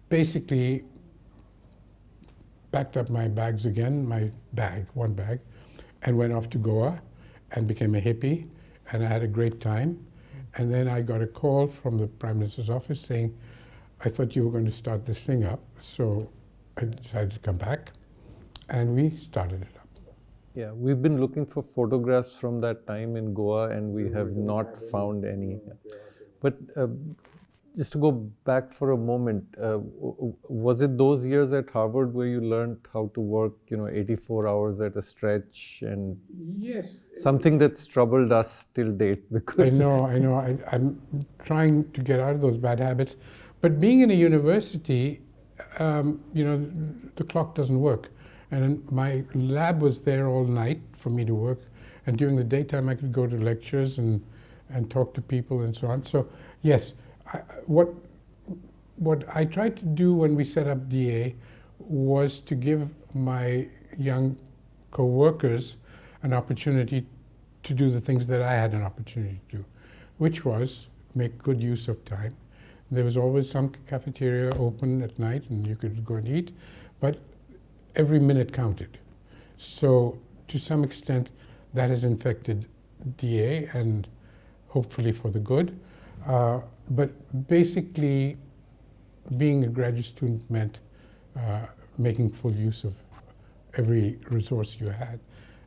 basically packed up my bags again, one bag, and went off to Goa and became a hippie, and I had a great time. And then I got a call from the Prime Minister's office saying, I thought you were going to start this thing up, so I decided to come back, and we started it up. Yeah, we've been looking for photographs from that time in Goa, and we have not found any. But just to go back for a moment, was it those years at Harvard where you learned how to work, 84 hours at a stretch, and Yes, something that's troubled us till date? Because I know. I'm trying to get out of those bad habits, but being in a university, the clock doesn't work. And my lab was there all night for me to work, and during the daytime I could go to lectures and talk to people and so on. So yes, what I tried to do when we set up DA was to give my young co-workers an opportunity to do the things that I had an opportunity to do, which was make good use of time. There was always some cafeteria open at night and you could go and eat, but every minute counted. So to some extent that has infected DA, and hopefully for the good. But basically being a graduate student meant making full use of every resource you had,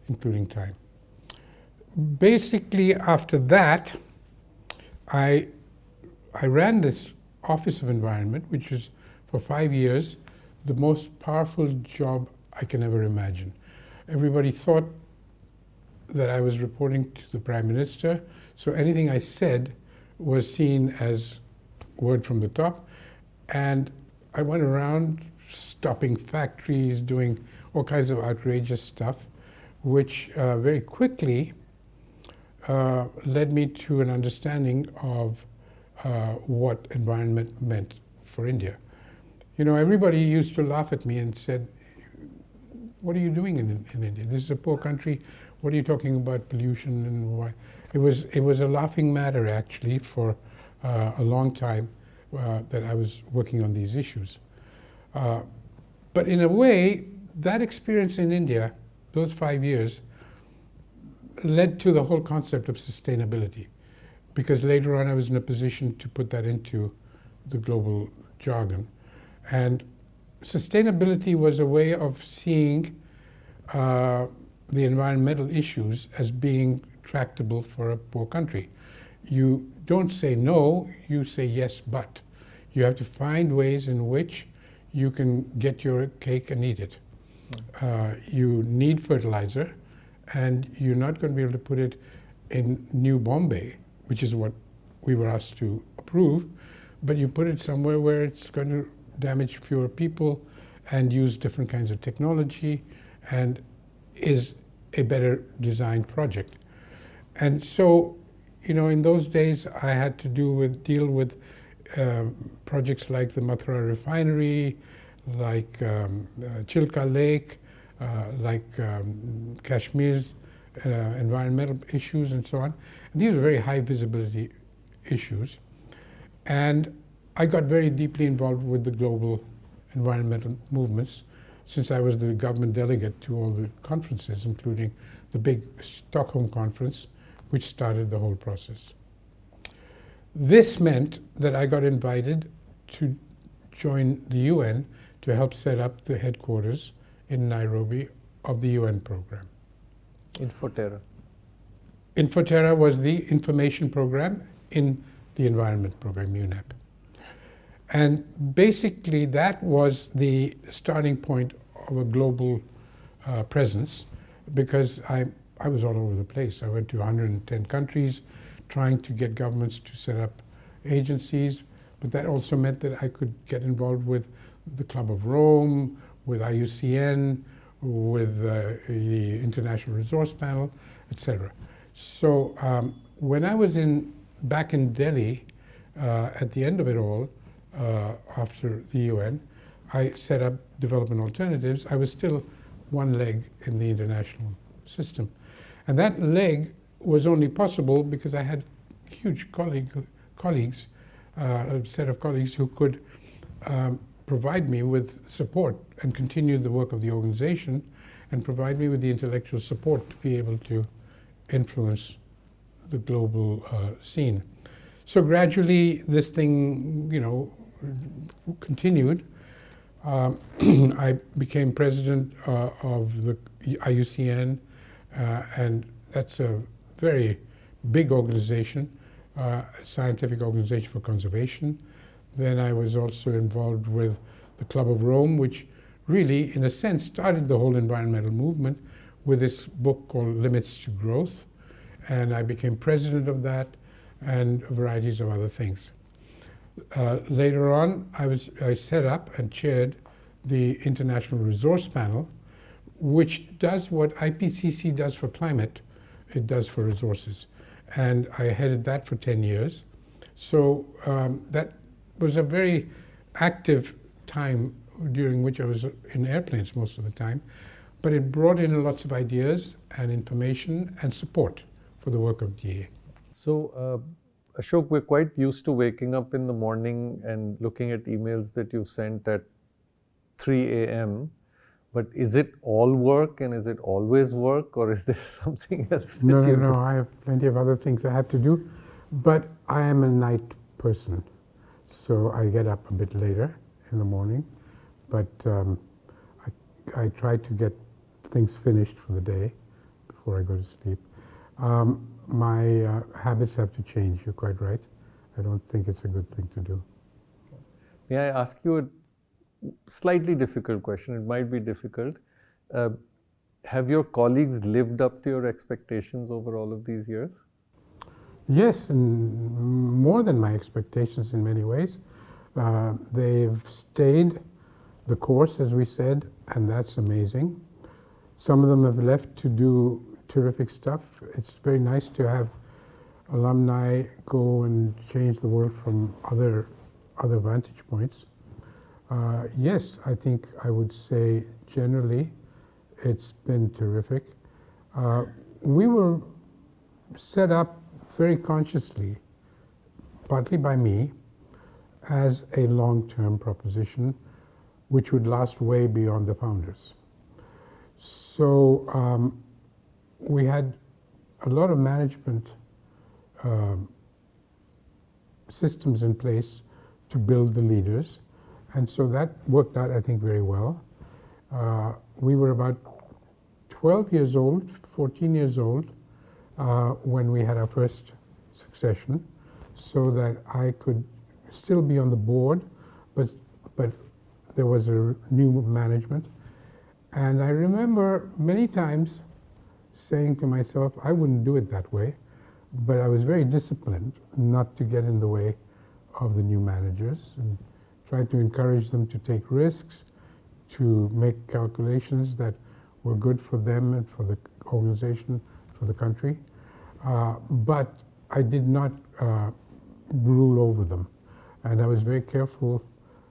including time. Basically after that, I ran this Office of Environment, which was for 5 years the most powerful job I can ever imagine. Everybody thought that I was reporting to the Prime Minister, so anything I said was seen as word from the top. And I went around stopping factories, doing all kinds of outrageous stuff, which very quickly led me to an understanding of what environment meant for India. Everybody used to laugh at me and said, what are you doing in India? This is a poor country. What are you talking about pollution and why? It was a laughing matter actually for a long time that I was working on these issues. But in a way, that experience in India, those 5 years, led to the whole concept of sustainability, because later on I was in a position to put that into the global jargon. And sustainability was a way of seeing the environmental issues as being tractable for a poor country. You don't say no, you say yes, but. You have to find ways in which you can get your cake and eat it. You need fertilizer, and you're not going to be able to put it in New Bombay, which is what we were asked to approve, but you put it somewhere where it's going to damage fewer people and use different kinds of technology and is a better designed project. And so, in those days I had to deal with projects like the Mathura refinery, like Chilka Lake, like Kashmir's environmental issues and so on. And these were very high visibility issues. And I got very deeply involved with the global environmental movements since I was the government delegate to all the conferences, including the big Stockholm conference, which started the whole process. This meant that I got invited to join the UN to help set up the headquarters in Nairobi of the UN program. Infoterra. Infoterra was the information program in the environment program, UNEP. And basically that was the starting point of a global presence, because I was all over the place. I went to 110 countries trying to get governments to set up agencies, but that also meant that I could get involved with the Club of Rome, with IUCN, with the International Resource Panel, etc. So when I was back in Delhi at the end of it all, after the UN, I set up Development Alternatives. I was still one leg in the international system. And that leg was only possible because I had huge colleagues, a set of colleagues who could provide me with support and continue the work of the organization and provide me with the intellectual support to be able to influence the global scene. So gradually this thing, continued. I became president of the IUCN, and that's a very big organization, scientific organization for conservation. Then I was also involved with the Club of Rome, which really, in a sense, started the whole environmental movement with this book called Limits to Growth. And I became president of that and varieties of other things. Later on, I set up and chaired the International Resource Panel, which does what IPCC does for climate, it does for resources. And I headed that for 10 years. So that was a very active time during which I was in airplanes most of the time, but it brought in lots of ideas and information and support for the work of DA. So, Ashok, we're quite used to waking up in the morning and looking at emails that you sent at 3 a.m. But is it all work and is it always work, or is there something else that No, I have plenty of other things I have to do, but I am a night person, so I get up a bit later in the morning, but I try to get things finished for the day before I go to sleep. My habits have to change, you're quite right. I don't think it's a good thing to do. May I ask you a slightly difficult question? It might be difficult. Have your colleagues lived up to your expectations over all of these years? Yes, and more than my expectations in many ways. They've stayed the course, as we said, and that's amazing. Some of them have left to do terrific stuff. It's very nice to have alumni go and change the world from other vantage points. Yes, I think I would say generally it's been terrific. We were set up very consciously, partly by me, as a long-term proposition which would last way beyond the founders. So we had a lot of management systems in place to build the leaders, and so that worked out, I think, very well. We were about 12 years old, 14 years old, when we had our first succession, so that I could still be on the board, but there was a new management. And I remember many times saying to myself, I wouldn't do it that way, but I was very disciplined not to get in the way of the new managers and tried to encourage them to take risks, to make calculations that were good for them and for the organization, for the country. But I did not rule over them. And I was very careful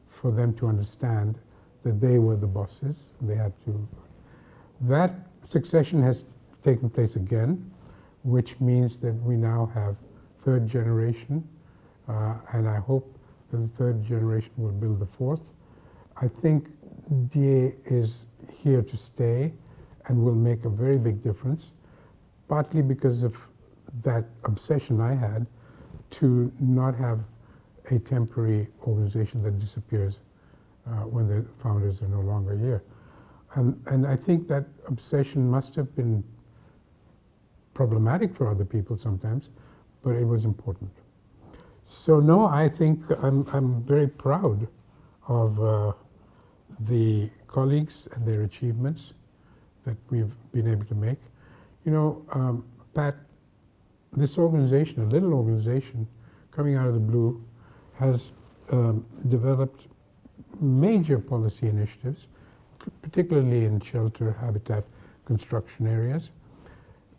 for them to understand that they were the bosses. They had to. That succession has taken place again, which means that we now have third generation, and I hope that the third generation will build the fourth. I think DA is here to stay and will make a very big difference, partly because of that obsession I had to not have a temporary organization that disappears when the founders are no longer here. And I think that obsession must have been problematic for other people sometimes, but it was important. So no, I think I'm very proud of the colleagues and their achievements that we've been able to make. You know, Pat, this organization, a little organization coming out of the blue, has developed major policy initiatives, particularly in shelter, habitat, construction areas,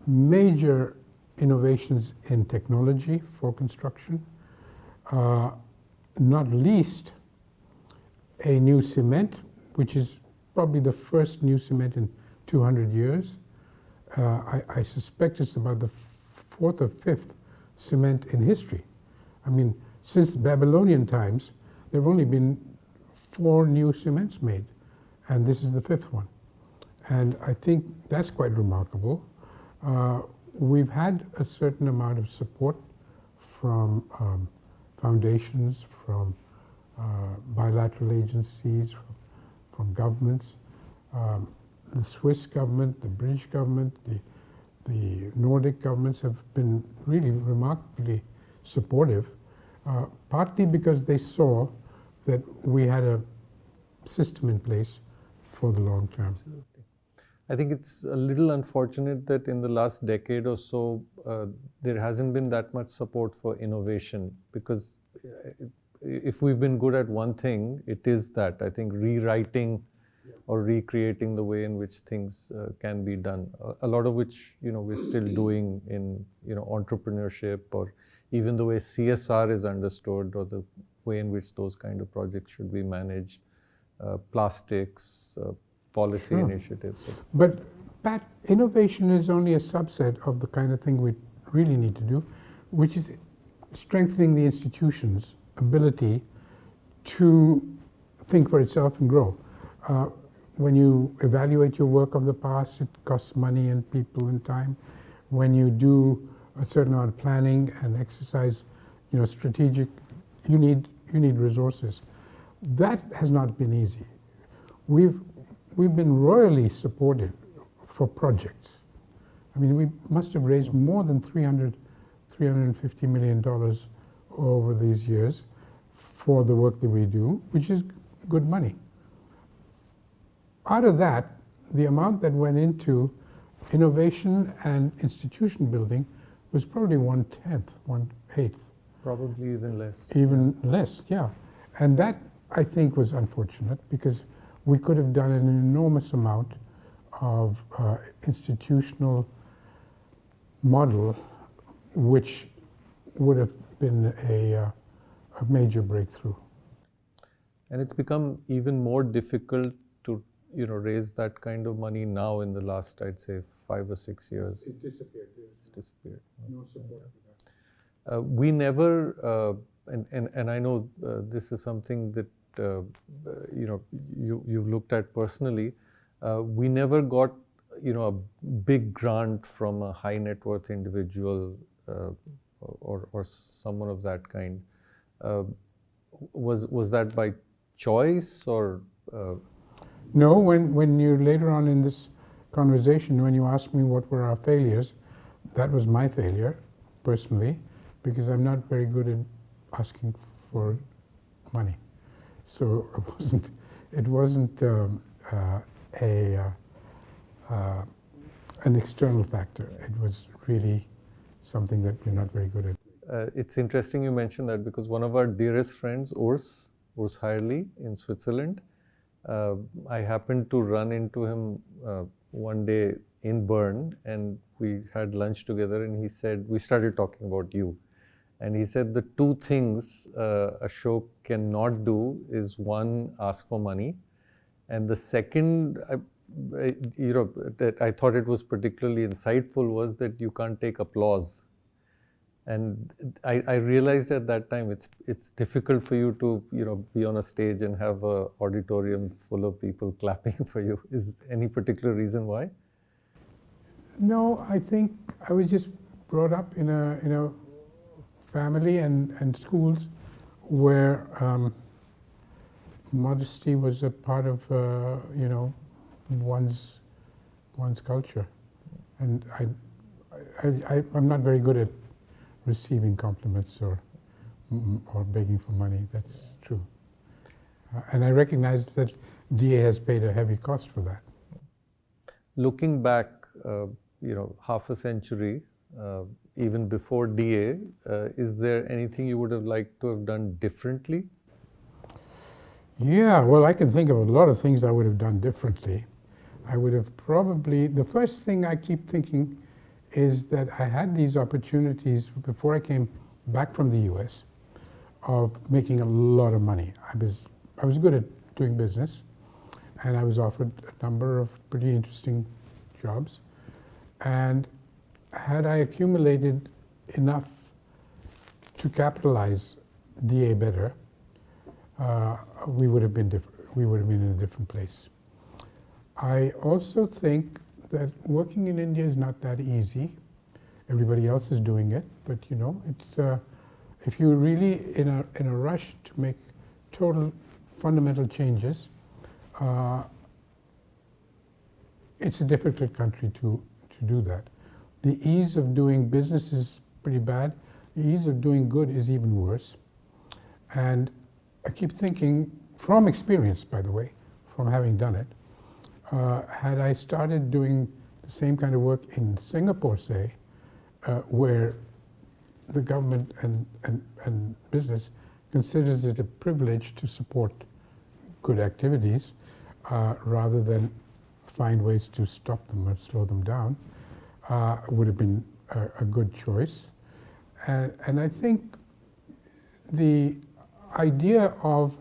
major innovations in technology for construction, not least a new cement, which is probably the first new cement in 200 years. I suspect it's about the fourth or fifth cement in history. I mean, since Babylonian times, there have only been 4 new cements made, and this is the 5th one. And I think that's quite remarkable. We've had a certain amount of support from foundations, from bilateral agencies, from governments. The Swiss government, the British government, the Nordic governments have been really remarkably supportive, partly because they saw that we had a system in place for the long term. Absolutely. I think it's a little unfortunate that in the last decade or so, there hasn't been that much support for innovation, because if we've been good at one thing, it is that, I think, rewriting or recreating the way in which things can be done, a lot of which, you know, we're still doing in, you know, entrepreneurship, or even the way CSR is understood, or the way in which those kind of projects should be managed, plastics, policy initiatives. But Pat, innovation is only a subset of the kind of thing we really need to do, which is strengthening the institution's ability to think for itself and grow. When you evaluate your work of the past, it costs money and people and time. When you do a certain amount of planning and exercise, you know, strategic, you need resources. That has not been easy. We've been royally supported for projects. I mean, we must have raised more than $350 million over these years for the work that we do, which is good money. Out of that, the amount that went into innovation and institution building was probably 1/10, 1/8. Probably even less. Even less, yeah. And that, I think, was unfortunate, because we could have done an enormous amount of institutional model, which would have been a major breakthrough. And it's become even more difficult to, you know, raise that kind of money now in the last, I'd say, 5 or 6 years. It disappeared. It's disappeared. No support for that. We never, and I know this is something that you know, you've looked at personally. We never got, you know, a big grant from a high net worth individual or someone of that kind. Was that by choice, or? No, when you later on in this conversation, when you asked me what were our failures, that was my failure, personally, because I'm not very good at asking for money. So it wasn't an external factor. It was really something that we're not very good at. It's interesting you mentioned that, because one of our dearest friends, Urs Heierli in Switzerland, I happened to run into him one day in Bern, and we had lunch together, and he said, we started talking about you. And he said, the 2 things Ashok cannot do is, one, ask for money, and the second, you know, that I thought it was particularly insightful, was that you can't take applause. And I realized at that time it's difficult for you to, you know, be on a stage and have an auditorium full of people clapping for you. Is any particular reason why? No, I think I was just brought up in a family and schools where modesty was a part of one's culture, and I'm not very good at receiving compliments or begging for money. That's true, and I recognize that DA has paid a heavy cost for that. Looking back, half a century, even before DA, is there anything you would have liked to have done differently? Yeah, well, I can think of a lot of things I would have done differently. I would have probably, the first thing I keep thinking is that I had these opportunities before I came back from the US of making a lot of money. I was good at doing business, and I was offered a number of pretty interesting jobs. And had I accumulated enough to capitalize DA better, we would have been different. We would have been in a different place. I also think that working in India is not that easy. Everybody else is doing it, but it's if you're really in a rush to make total fundamental changes, it's a difficult country to do that. The ease of doing business is pretty bad. The ease of doing good is even worse. And I keep thinking, from experience, by the way, from having done it, had I started doing the same kind of work in Singapore, say, where the government and business considers it a privilege to support good activities rather than find ways to stop them or slow them down, would have been a good choice. And I think the idea of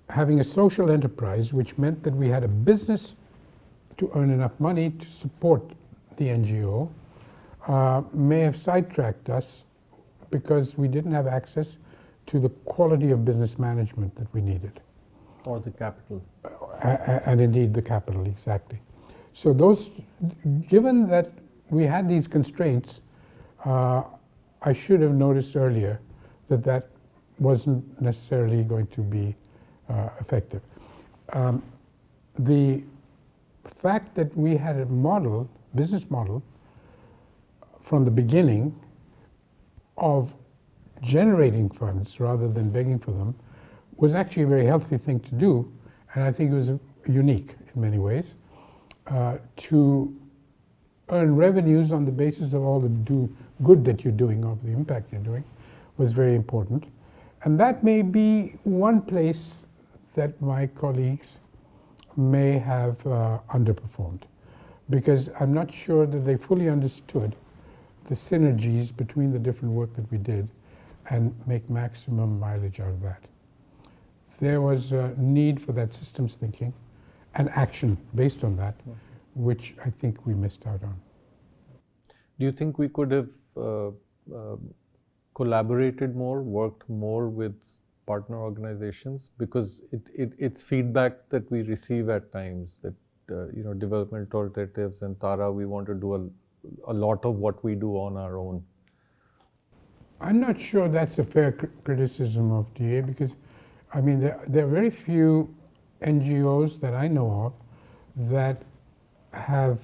having a social enterprise, which meant that we had a business to earn enough money to support the NGO, may have sidetracked us because we didn't have access to the quality of business management that we needed. Or the capital. And indeed the capital, exactly. So given that we had these constraints, I should have noticed earlier that wasn't necessarily going to be effective. The fact that we had a business model, from the beginning of generating funds rather than begging for them was actually a very healthy thing to do, and I think it was unique in many ways. To earn revenues on the basis of all the good that you're doing, of the impact you're doing, was very important. And that may be one place that my colleagues may have underperformed, because I'm not sure that they fully understood the synergies between the different work that we did and make maximum mileage out of that. There was a need for that systems thinking and action based on that, which I think we missed out on. Do you think we could have collaborated more, worked more with partner organizations? Because it's feedback that we receive at times that development alternatives and Tara, we want to do a lot of what we do on our own. I'm not sure that's a fair criticism of DA, because I mean there are very few NGOs that I know of that have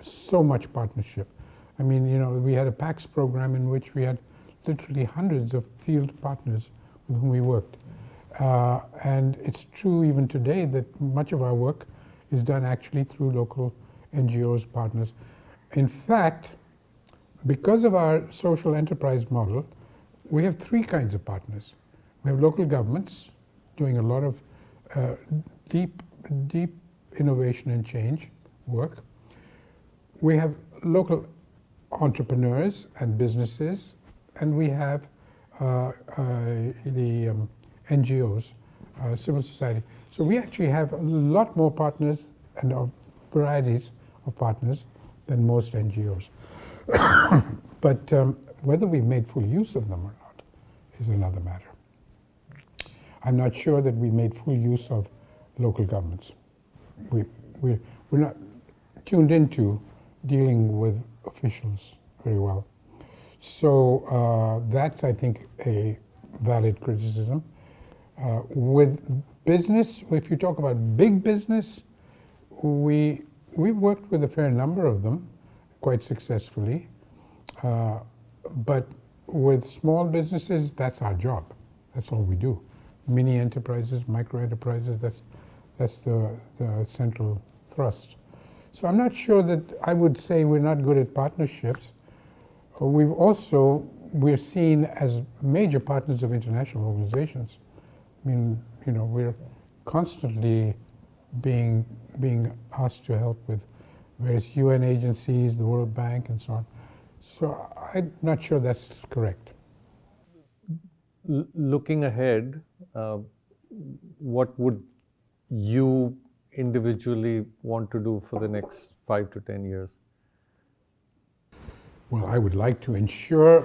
so much partnership. I mean, we had a PAX program in which we had literally hundreds of field partners with whom we worked. And it's true even today that much of our work is done actually through local NGOs, partners. In fact, because of our social enterprise model, we have three kinds of partners. We have local governments doing a lot of deep innovation and change work. We have local entrepreneurs and businesses, and we have the NGOs, civil society. So we actually have a lot more partners and varieties of partners than most NGOs. But whether we've made full use of them or not is another matter. I'm not sure that we made full use of local governments. We're not tuned into dealing with officials very well. So that's, I think, a valid criticism. With business, if you talk about big business, we've worked with a fair number of them quite successfully. But with small businesses, that's our job. That's all we do. Mini enterprises, micro enterprises, that's the central thrust. So I'm not sure that I would say we're not good at partnerships. We're seen as major partners of international organizations. I mean, we're constantly being asked to help with various UN agencies, the World Bank, and so on. So I'm not sure that's correct. Looking ahead, what would you individually want to do for the next 5 to 10 years? Well, I would like to ensure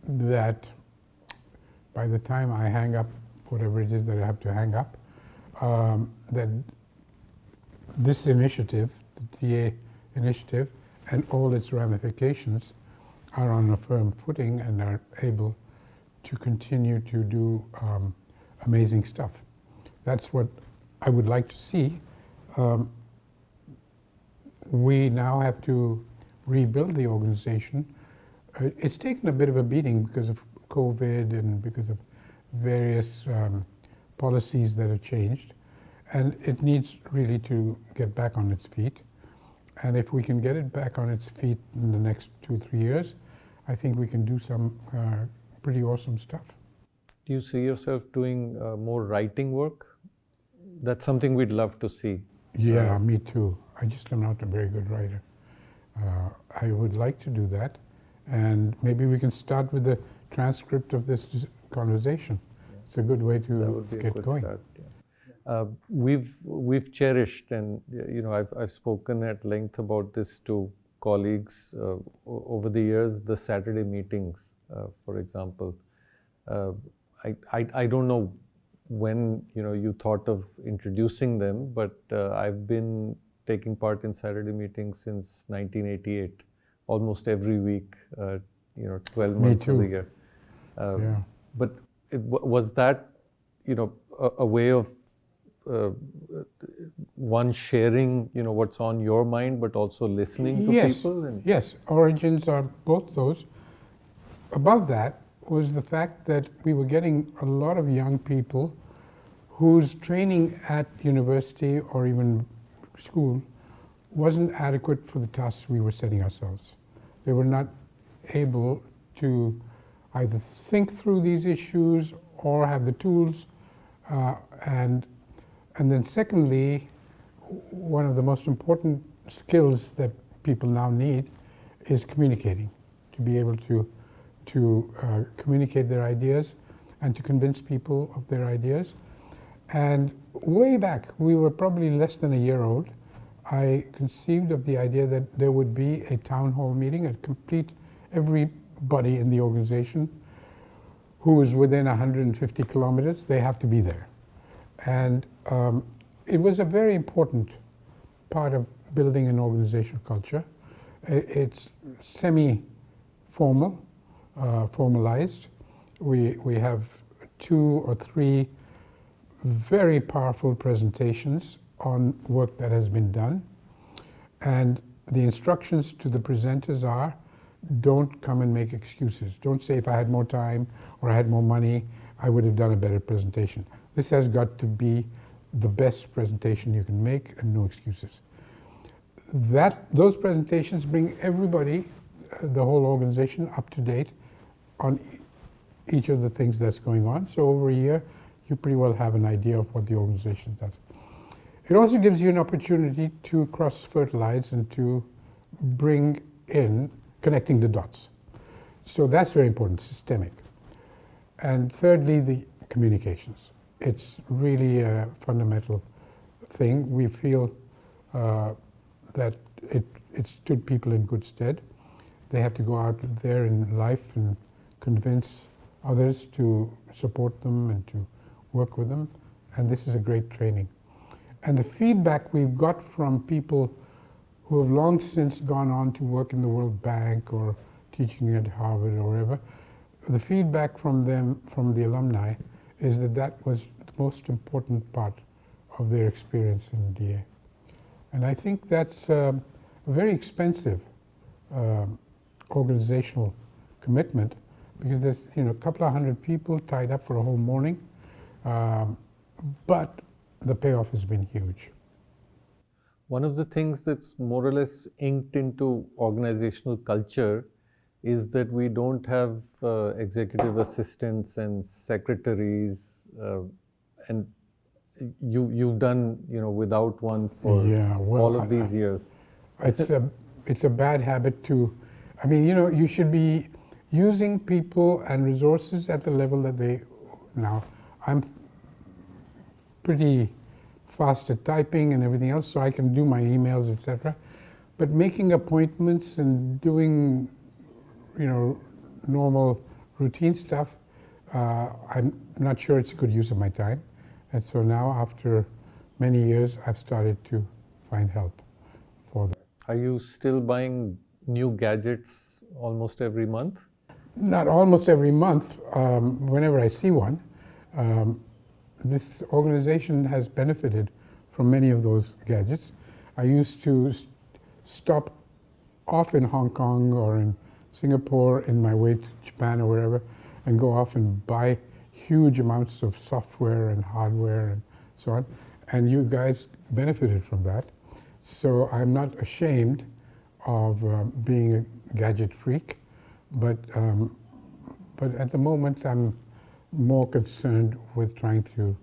that by the time I hang up whatever it is that I have to hang up, that this initiative, the TA initiative, and all its ramifications are on a firm footing and are able to continue to do amazing stuff. That's what I would like to see. We now have to rebuild the organization. It's taken a bit of a beating because of COVID and because of various policies that have changed, and it needs really to get back on its feet. And if we can get it back on its feet in the next 2-3 years, I think we can do some pretty awesome stuff. Do you see yourself doing more writing work? That's something we'd love to see. Yeah, me too. I just am not a very good writer. I would like to do that, and maybe we can start with the transcript of this conversation. It's a good way to That would be get a good going. start. Yeah. We've cherished, and I've spoken at length about this to colleagues over the years. The Saturday meetings, for example. I don't know when you thought of introducing them, but I've been taking part in Saturday meetings since 1988, almost every week. 12 months of the year. Yeah. But was that a way of one sharing what's on your mind, but also listening to people? Yes, origins are both those. Above that was the fact that we were getting a lot of young people whose training at university or even school wasn't adequate for the tasks we were setting ourselves. They were not able to either think through these issues or have the tools. And then secondly, one of the most important skills that people now need is communicating, to be able to communicate their ideas and to convince people of their ideas. And way back, we were probably less than a year old, I conceived of the idea that there would be a town hall meeting at everybody in the organization who is within 150 kilometers, they have to be there. And it was a very important part of building an organizational culture. It's semi-formal, formalized. We have 2 or 3 very powerful presentations on work that has been done. And the instructions to the presenters are, don't come and make excuses. Don't say if I had more time or I had more money, I would have done a better presentation. This has got to be the best presentation you can make and no excuses. Those presentations bring everybody, the whole organization, up to date on each of the things that's going on. So over a year, you pretty well have an idea of what the organization does. It also gives you an opportunity to cross-fertilize and to bring in connecting the dots. So that's very important, systemic. And thirdly, the communications. It's really a fundamental thing. We feel that it stood people in good stead. They have to go out there in life and convince others to support them and to work with them. And this is a great training. And the feedback we've got from people who have long since gone on to work in the World Bank or teaching at Harvard or wherever, the feedback from them, from the alumni, is that that was the most important part of their experience in DA. And I think that's a very expensive organizational commitment, because there's a couple of hundred people tied up for a whole morning, but the payoff has been huge. One of the things that's more or less inked into organizational culture is that we don't have executive assistants and secretaries, and you've done without one for all of these years. It's a bad habit to, you should be using people and resources at the level that they, now I'm pretty fast at typing and everything else, so I can do my emails, etc. But making appointments and doing, normal routine stuff, I'm not sure it's a good use of my time. And so now, after many years, I've started to find help for that. Are you still buying new gadgets almost every month? Not almost every month, whenever I see one. This organization has benefited from many of those gadgets. I used to stop off in Hong Kong or in Singapore in my way to Japan or wherever, and go off and buy huge amounts of software and hardware and so on. And you guys benefited from that. So I'm not ashamed of being a gadget freak, but at the moment I'm more concerned with trying to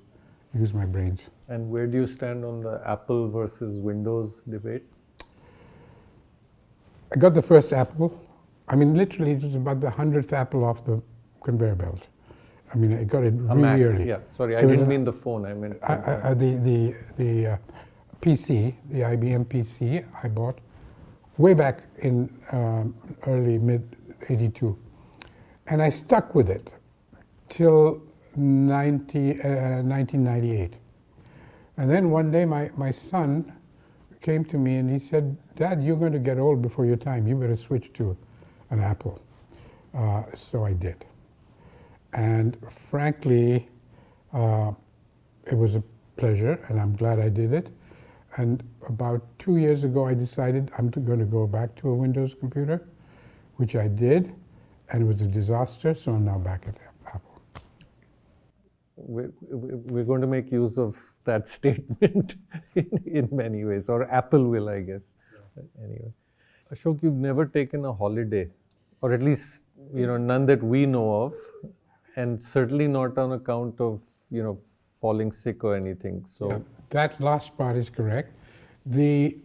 use my brains. And where do you stand on the Apple versus Windows debate? I got the first Apple. Literally it was about the 100th Apple off the conveyor belt. I got it really Mac. early. Yeah, sorry, I didn't mean the phone. I meant the PC, the IBM PC, I bought way back in early mid '82, and I stuck with it till 1998. And then one day my son came to me and he said, "Dad, you're going to get old before your time. You better switch to an Apple." So I did. And frankly, it was a pleasure, and I'm glad I did it. And about 2 years ago, I decided I'm going to go back to a Windows computer, which I did, and it was a disaster, so I'm now back at Apple. We're going to make use of that statement in many ways, or Apple will, I guess. Yeah. Anyway, Ashok, you've never taken a holiday, or at least none that we know of, and certainly not on account of falling sick or anything. So yeah, that last part is correct. The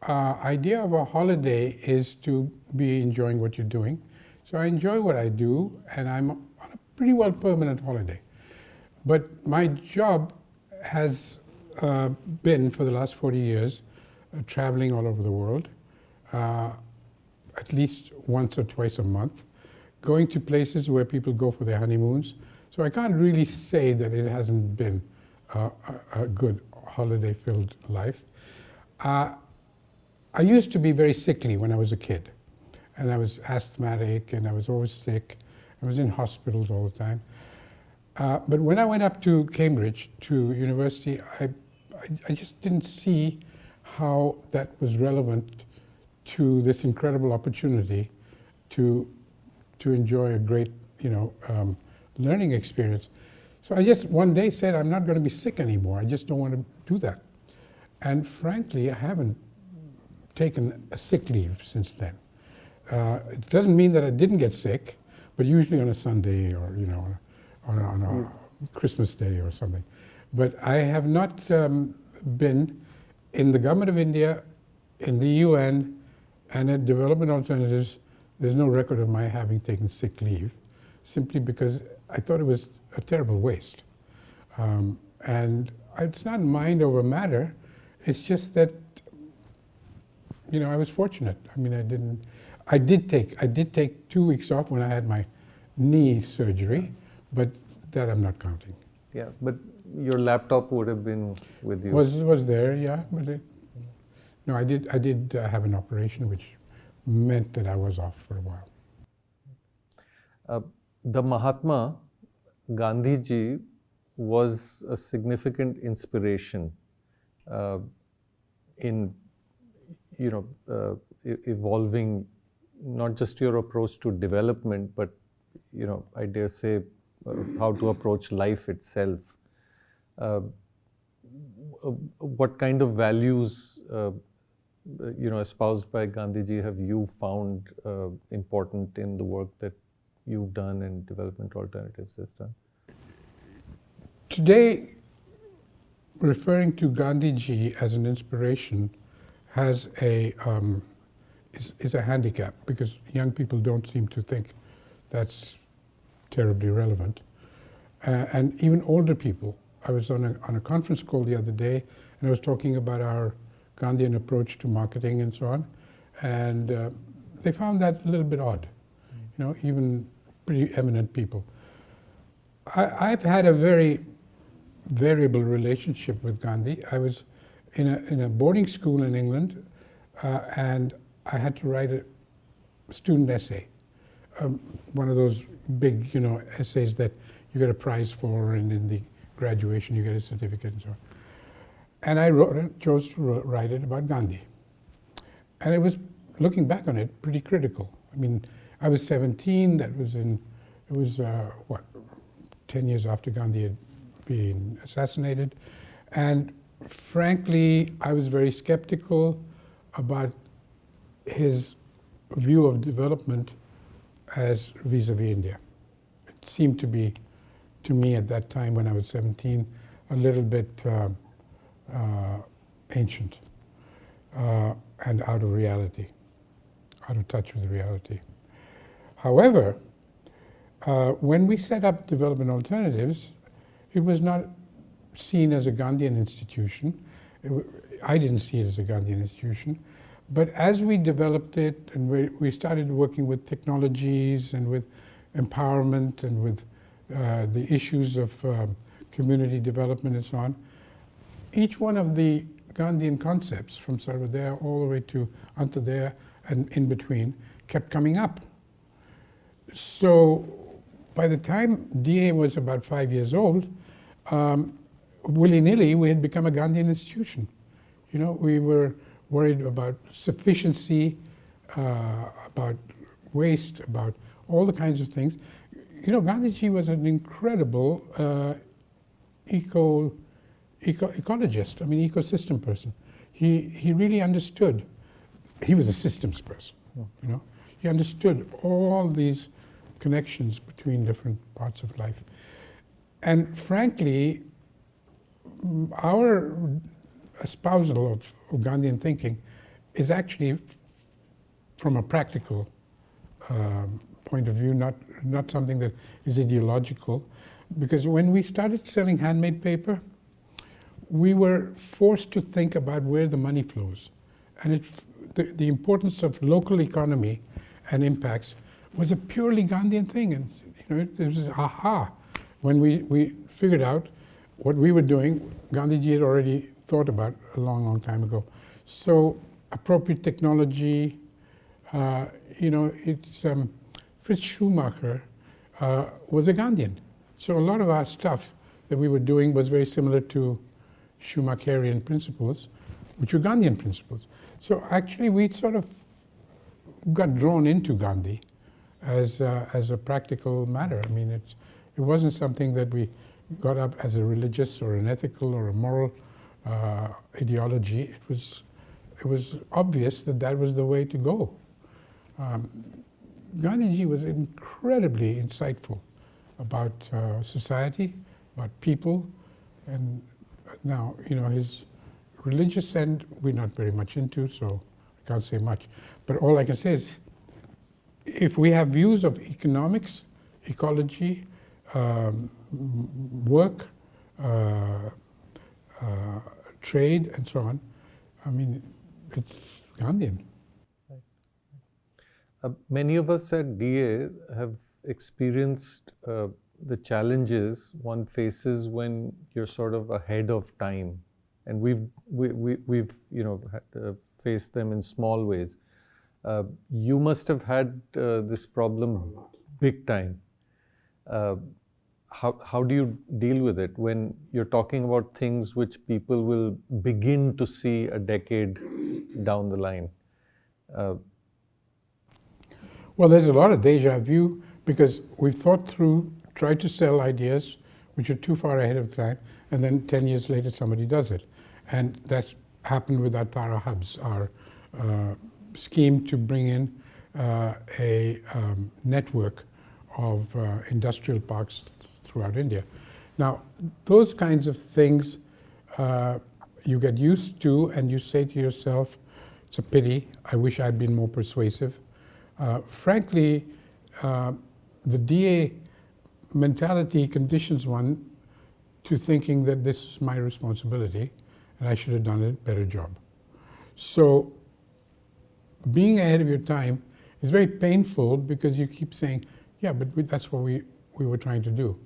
idea of a holiday is to be enjoying what you're doing. So I enjoy what I do, and I'm on a pretty well permanent holiday. But my job has been, for the last 40 years, traveling all over the world, at least once or twice a month, going to places where people go for their honeymoons. So I can't really say that it hasn't been a good holiday-filled life. I used to be very sickly when I was a kid, and I was asthmatic, and I was always sick. I was in hospitals all the time. But when I went up to Cambridge, to university, I just didn't see how that was relevant to this incredible opportunity to enjoy a great, learning experience. So I just one day said, I'm not going to be sick anymore. I just don't want to do that. And frankly, I haven't taken a sick leave since then. It doesn't mean that I didn't get sick, but usually on a Sunday or, on a Christmas Day or something. But I have not been in the government of India, in the UN, and at Development Alternatives. There's no record of my having taken sick leave, simply because I thought it was a terrible waste. And it's not mind over matter. It's just that, I was fortunate. I did take 2 weeks off when I had my knee surgery, but that I'm not counting. Yeah, but your laptop would have been with you. Was there, yeah. But I did have an operation which meant that I was off for a while. The Mahatma, Gandhi ji, was a significant inspiration uh, in evolving not just your approach to development, but I dare say how to approach life itself. Uh, what kind of values espoused by Gandhiji have you found important in the work that you've done and Development Alternatives has done? Today, referring to Gandhiji as an inspiration has is a handicap, because young people don't seem to think that's terribly relevant. And even older people. I was on a conference call the other day, and I was talking about our Gandhian approach to marketing and so on, and they found that a little bit odd, even pretty eminent people. I've had a very variable relationship with Gandhi. I was in a boarding school in England, and I had to write a student essay, one of those big, essays that you get a prize for, and in the graduation you get a certificate and so on. And I chose to write it about Gandhi. And it was, looking back on it, pretty critical. I mean, I was 17, it was 10 years after Gandhi had been assassinated. And frankly, I was very skeptical about his view of development as vis-a-vis India. It seemed to be, to me at that time when I was 17, a little bit ancient and out of reality, out of touch with reality. However, when we set up Development Alternatives, it was not seen as a Gandhian institution. I didn't see it as a Gandhian institution. But as we developed it and we started working with technologies and with empowerment and with the issues of community development and so on, each one of the Gandhian concepts, from Sarvodaya all the way to Antyodaya and in between, kept coming up. So by the time DA was about 5 years old, willy-nilly we had become a Gandhian institution. We were worried about sufficiency, about waste, about all the kinds of things. Gandhiji was an incredible ecologist, ecosystem person. He really understood. He was a systems person, He understood all these connections between different parts of life. And frankly, our espousal of Gandhian thinking is actually from a practical point of view, not something that is ideological. Because when we started selling handmade paper, we were forced to think about where the money flows. And the importance of local economy and impacts was a purely Gandhian thing. And it was aha. When we figured out what we were doing, Gandhiji had already thought about a long, long time ago. So appropriate technology, Fritz Schumacher was a Gandhian. So a lot of our stuff that we were doing was very similar to Schumacherian principles, which were Gandhian principles. So actually we sort of got drawn into Gandhi as a practical matter. I mean, it wasn't something that we got up as a religious or an ethical or a moral ideology. It was obvious that was the way to go. Gandhiji was incredibly insightful about society, about people, and now, his religious end we're not very much into, so I can't say much. But all I can say is, if we have views of economics, ecology, work, trade, and so on, it's Gandhian. Many of us at DA have experienced the challenges one faces when you're sort of ahead of time, and we've faced them in small ways. You must have had this problem big time. How do you deal with it when you're talking about things which people will begin to see a decade down the line? Well, there's a lot of deja vu because we've thought through, tried to sell ideas which are too far ahead of time, and then 10 years later somebody does it. And that's happened with our Tara hubs, our scheme to bring in a network of industrial parks throughout India. Now, those kinds of things you get used to, and you say to yourself, it's a pity, I wish I'd been more persuasive. Frankly, the DA mentality conditions one to thinking that this is my responsibility and I should have done a better job. So being ahead of your time is very painful because you keep saying, yeah, but that's what we were trying to do,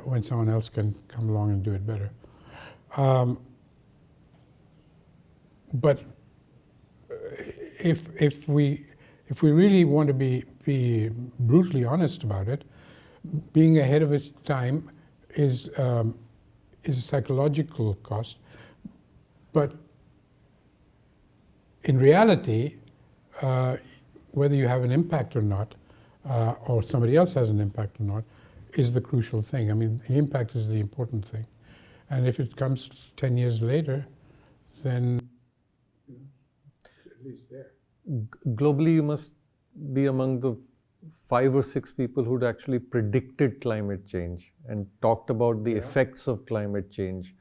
when someone else can come along and do it better. But if we really want to be brutally honest about it, being ahead of its time is a psychological cost. But in reality, whether you have an impact or not, or somebody else has an impact or not, is the crucial thing. I mean, the impact is the important thing. And if it comes 10 years later, then at least there. Globally, you must be among the 5 or 6 people who'd actually predicted climate change and talked about the effects of climate change.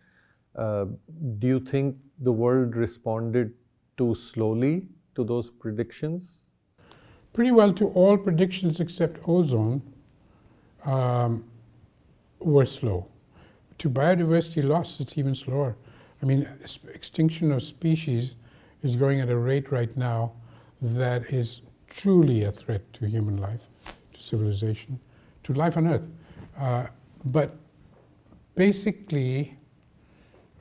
Do you think the world responded too slowly to those predictions? Pretty well to all predictions except ozone were slow. To biodiversity loss, it's even slower. I mean, extinction of species is going at a rate right now that is truly a threat to human life, to civilization, to life on Earth. But basically,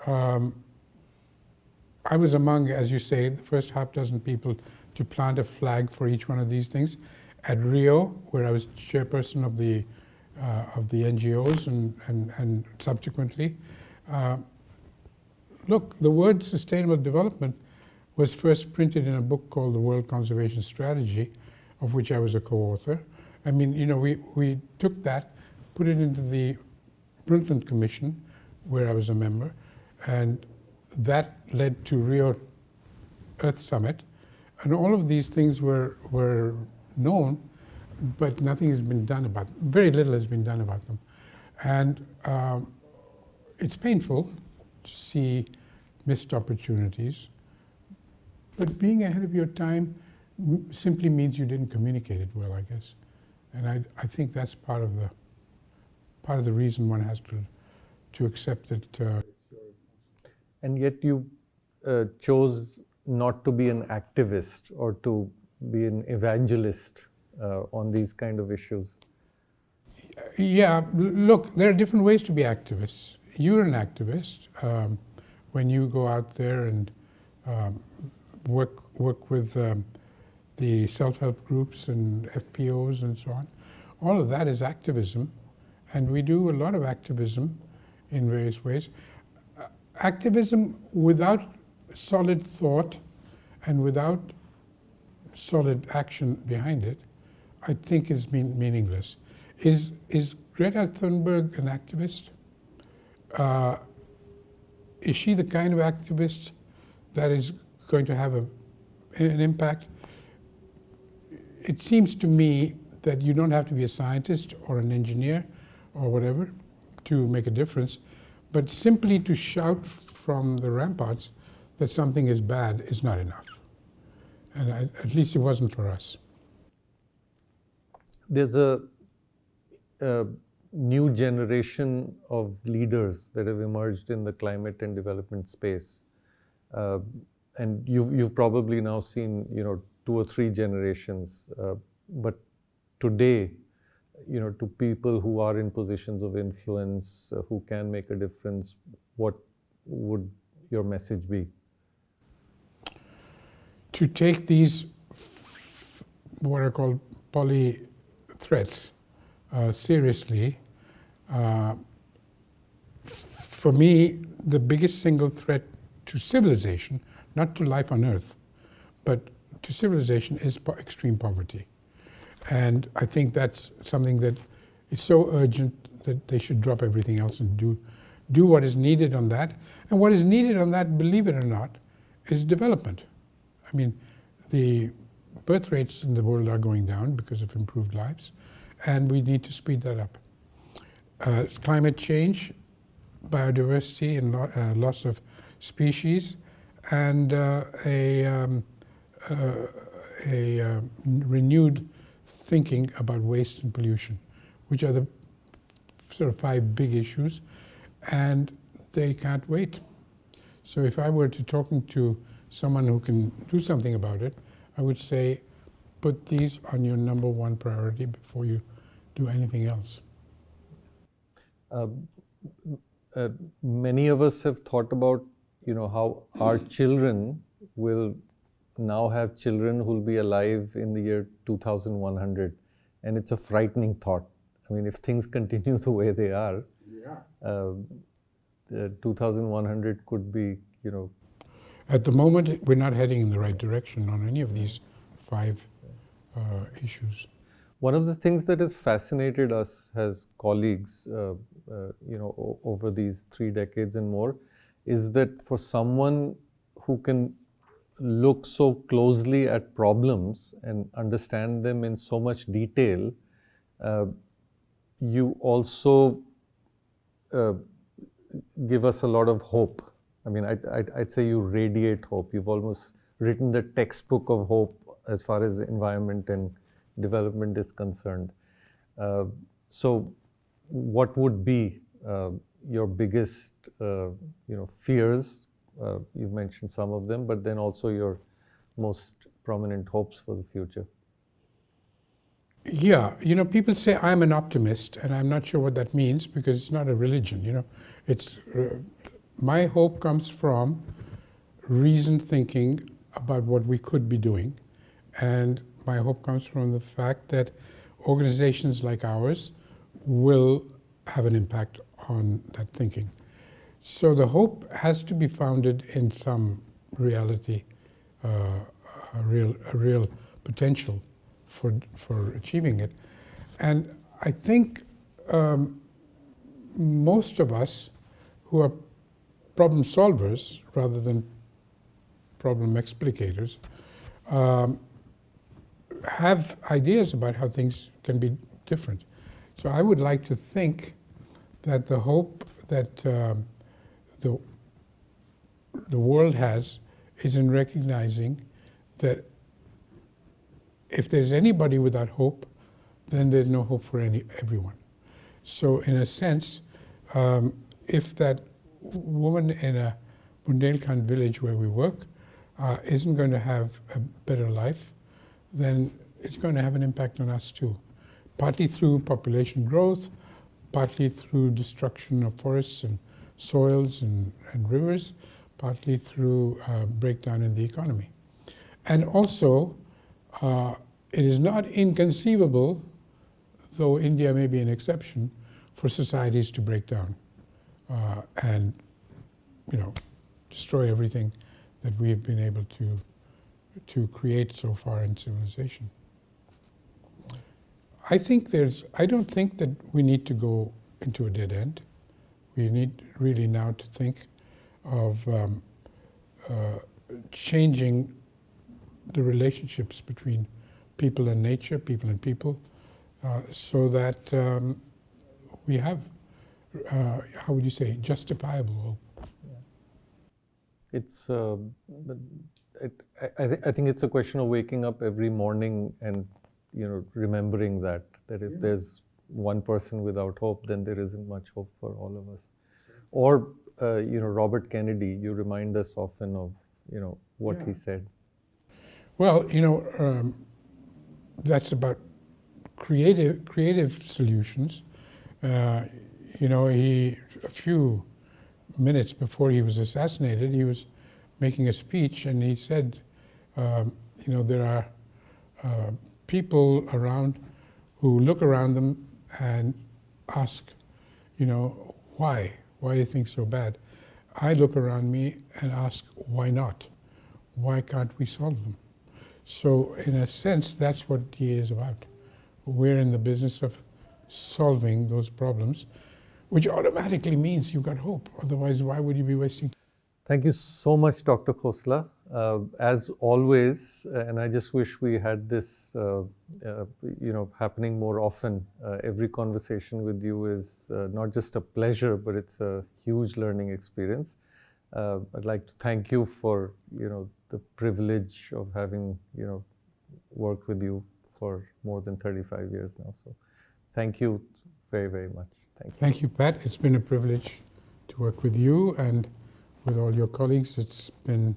I was among, as you say, the first half dozen people to plant a flag for each one of these things. At Rio, where I was chairperson of the NGOs and subsequently, look, the word sustainable development was first printed in a book called The World Conservation Strategy, of which I was a co-author. I mean, you know, we took that, put it into the Brundtland Commission, where I was a member, and that led to Rio Earth Summit. And all of these things were known, but nothing has been done about them. Very little has been done about them. And it's painful to see missed opportunities. But being ahead of your time simply means you didn't communicate it well, I guess. And I think that's part of the reason one has to accept that. And yet you chose not to be an activist or to be an evangelist on these kind of issues. Yeah, look, there are different ways to be activists. You're an activist when you go out there and work with the self-help groups and FPOs and so on. All of that is activism, and we do a lot of activism in various ways. Activism without solid thought and without solid action behind it, I think is meaningless. Is Greta Thunberg an activist? Is she the kind of activist that is going to have an impact? It seems to me that you don't have to be a scientist or an engineer or whatever to make a difference, but simply to shout from the ramparts that something is bad is not enough. And at least it wasn't for us. There's a new generation of leaders that have emerged in the climate and development space. And you've probably now seen, 2 or 3 generations. But today, to people who are in positions of influence, who can make a difference, what would your message be? To take these, what are called poly threats, seriously. For me, the biggest single threat to civilization, not to life on Earth, but to civilization, is extreme poverty. And I think that's something that is so urgent that they should drop everything else and do what is needed on that. And what is needed on that, believe it or not, is development. I mean, the birth rates in the world are going down because of improved lives, and we need to speed that up. Climate change, biodiversity and loss of species, and a renewed thinking about waste and pollution, which are the sort of 5 big issues, and they can't wait. So if I were to talking to someone who can do something about it, I would say, put these on your number 1 priority before you do anything else. Many of us have thought about, how our children will now have children who will be alive in the year 2100, and it's a frightening thought. I mean, if things continue the way they are, 2100 could be, At the moment, we're not heading in the right direction on any of these 5 issues. One of the things that has fascinated us as colleagues, over these 3 decades and more, is that for someone who can look so closely at problems and understand them in so much detail, you also give us a lot of hope. I mean, I'd say you radiate hope. You've almost written the textbook of hope as far as environment and development is concerned. So what would be your biggest fears? You've mentioned some of them, but then also your most prominent hopes for the future. Yeah, people say I'm an optimist, and I'm not sure what that means because it's not a religion. It's my hope comes from reasoned thinking about what we could be doing, and my hope comes from the fact that organizations like ours will have an impact on that thinking. So the hope has to be founded in some reality, a real potential for achieving it. And I think most of us who are problem solvers rather than problem explicators have ideas about how things can be different. So I would like to think that the hope that the world has is in recognizing that if there's anybody without hope, then there's no hope for everyone. So in a sense, if that woman in a Bundelkhand village where we work isn't going to have a better life, then it's going to have an impact on us too. Partly through population growth, partly through destruction of forests and soils and rivers, partly through breakdown in the economy. And also, it is not inconceivable, though India may be an exception, for societies to break down and destroy everything that we have been able to create so far in civilization. I don't think that we need to go into a dead end. We need really now to think of changing the relationships between people and nature, people and people, so that we have, how would you say, justifiable hope. It's, I think it's a question of waking up every morning and remembering that if there's one person without hope, then there isn't much hope for all of us. Or Robert Kennedy, you remind us often of what he said. Well, that's about creative solutions. A few minutes before he was assassinated, he was making a speech, and he said, there are people around who look around them and ask, why? Why are things so bad? I look around me and ask, why not? Why can't we solve them? So in a sense, that's what DA is about. We're in the business of solving those problems, which automatically means you've got hope. Otherwise, why would you be wasting time? Thank you so much, Dr. Khosla. As always, and I just wish we had this, happening more often. Every conversation with you is not just a pleasure, but it's a huge learning experience. I'd like to thank you for, the privilege of having, worked with you for more than 35 years now. So, thank you very, very much. Thank you. Thank you, Pat. It's been a privilege to work with you and with all your colleagues. It's been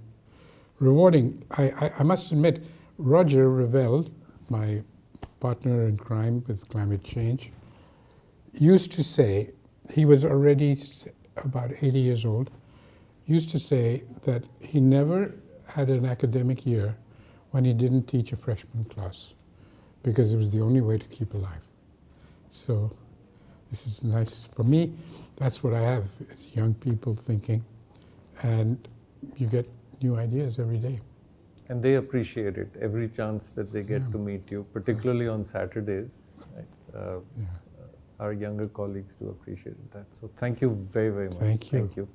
rewarding. I must admit, Roger Revell, my partner in crime with climate change, used to say, he was already about 80 years old, used to say that he never had an academic year when he didn't teach a freshman class, because it was the only way to keep alive. So this is nice. For me, that's what I have, is young people thinking, and you get new ideas every day. And they appreciate it every chance that they get to meet you, particularly on Saturdays. Right? Our younger colleagues do appreciate that. So thank you very, very much. Thank you. Thank you.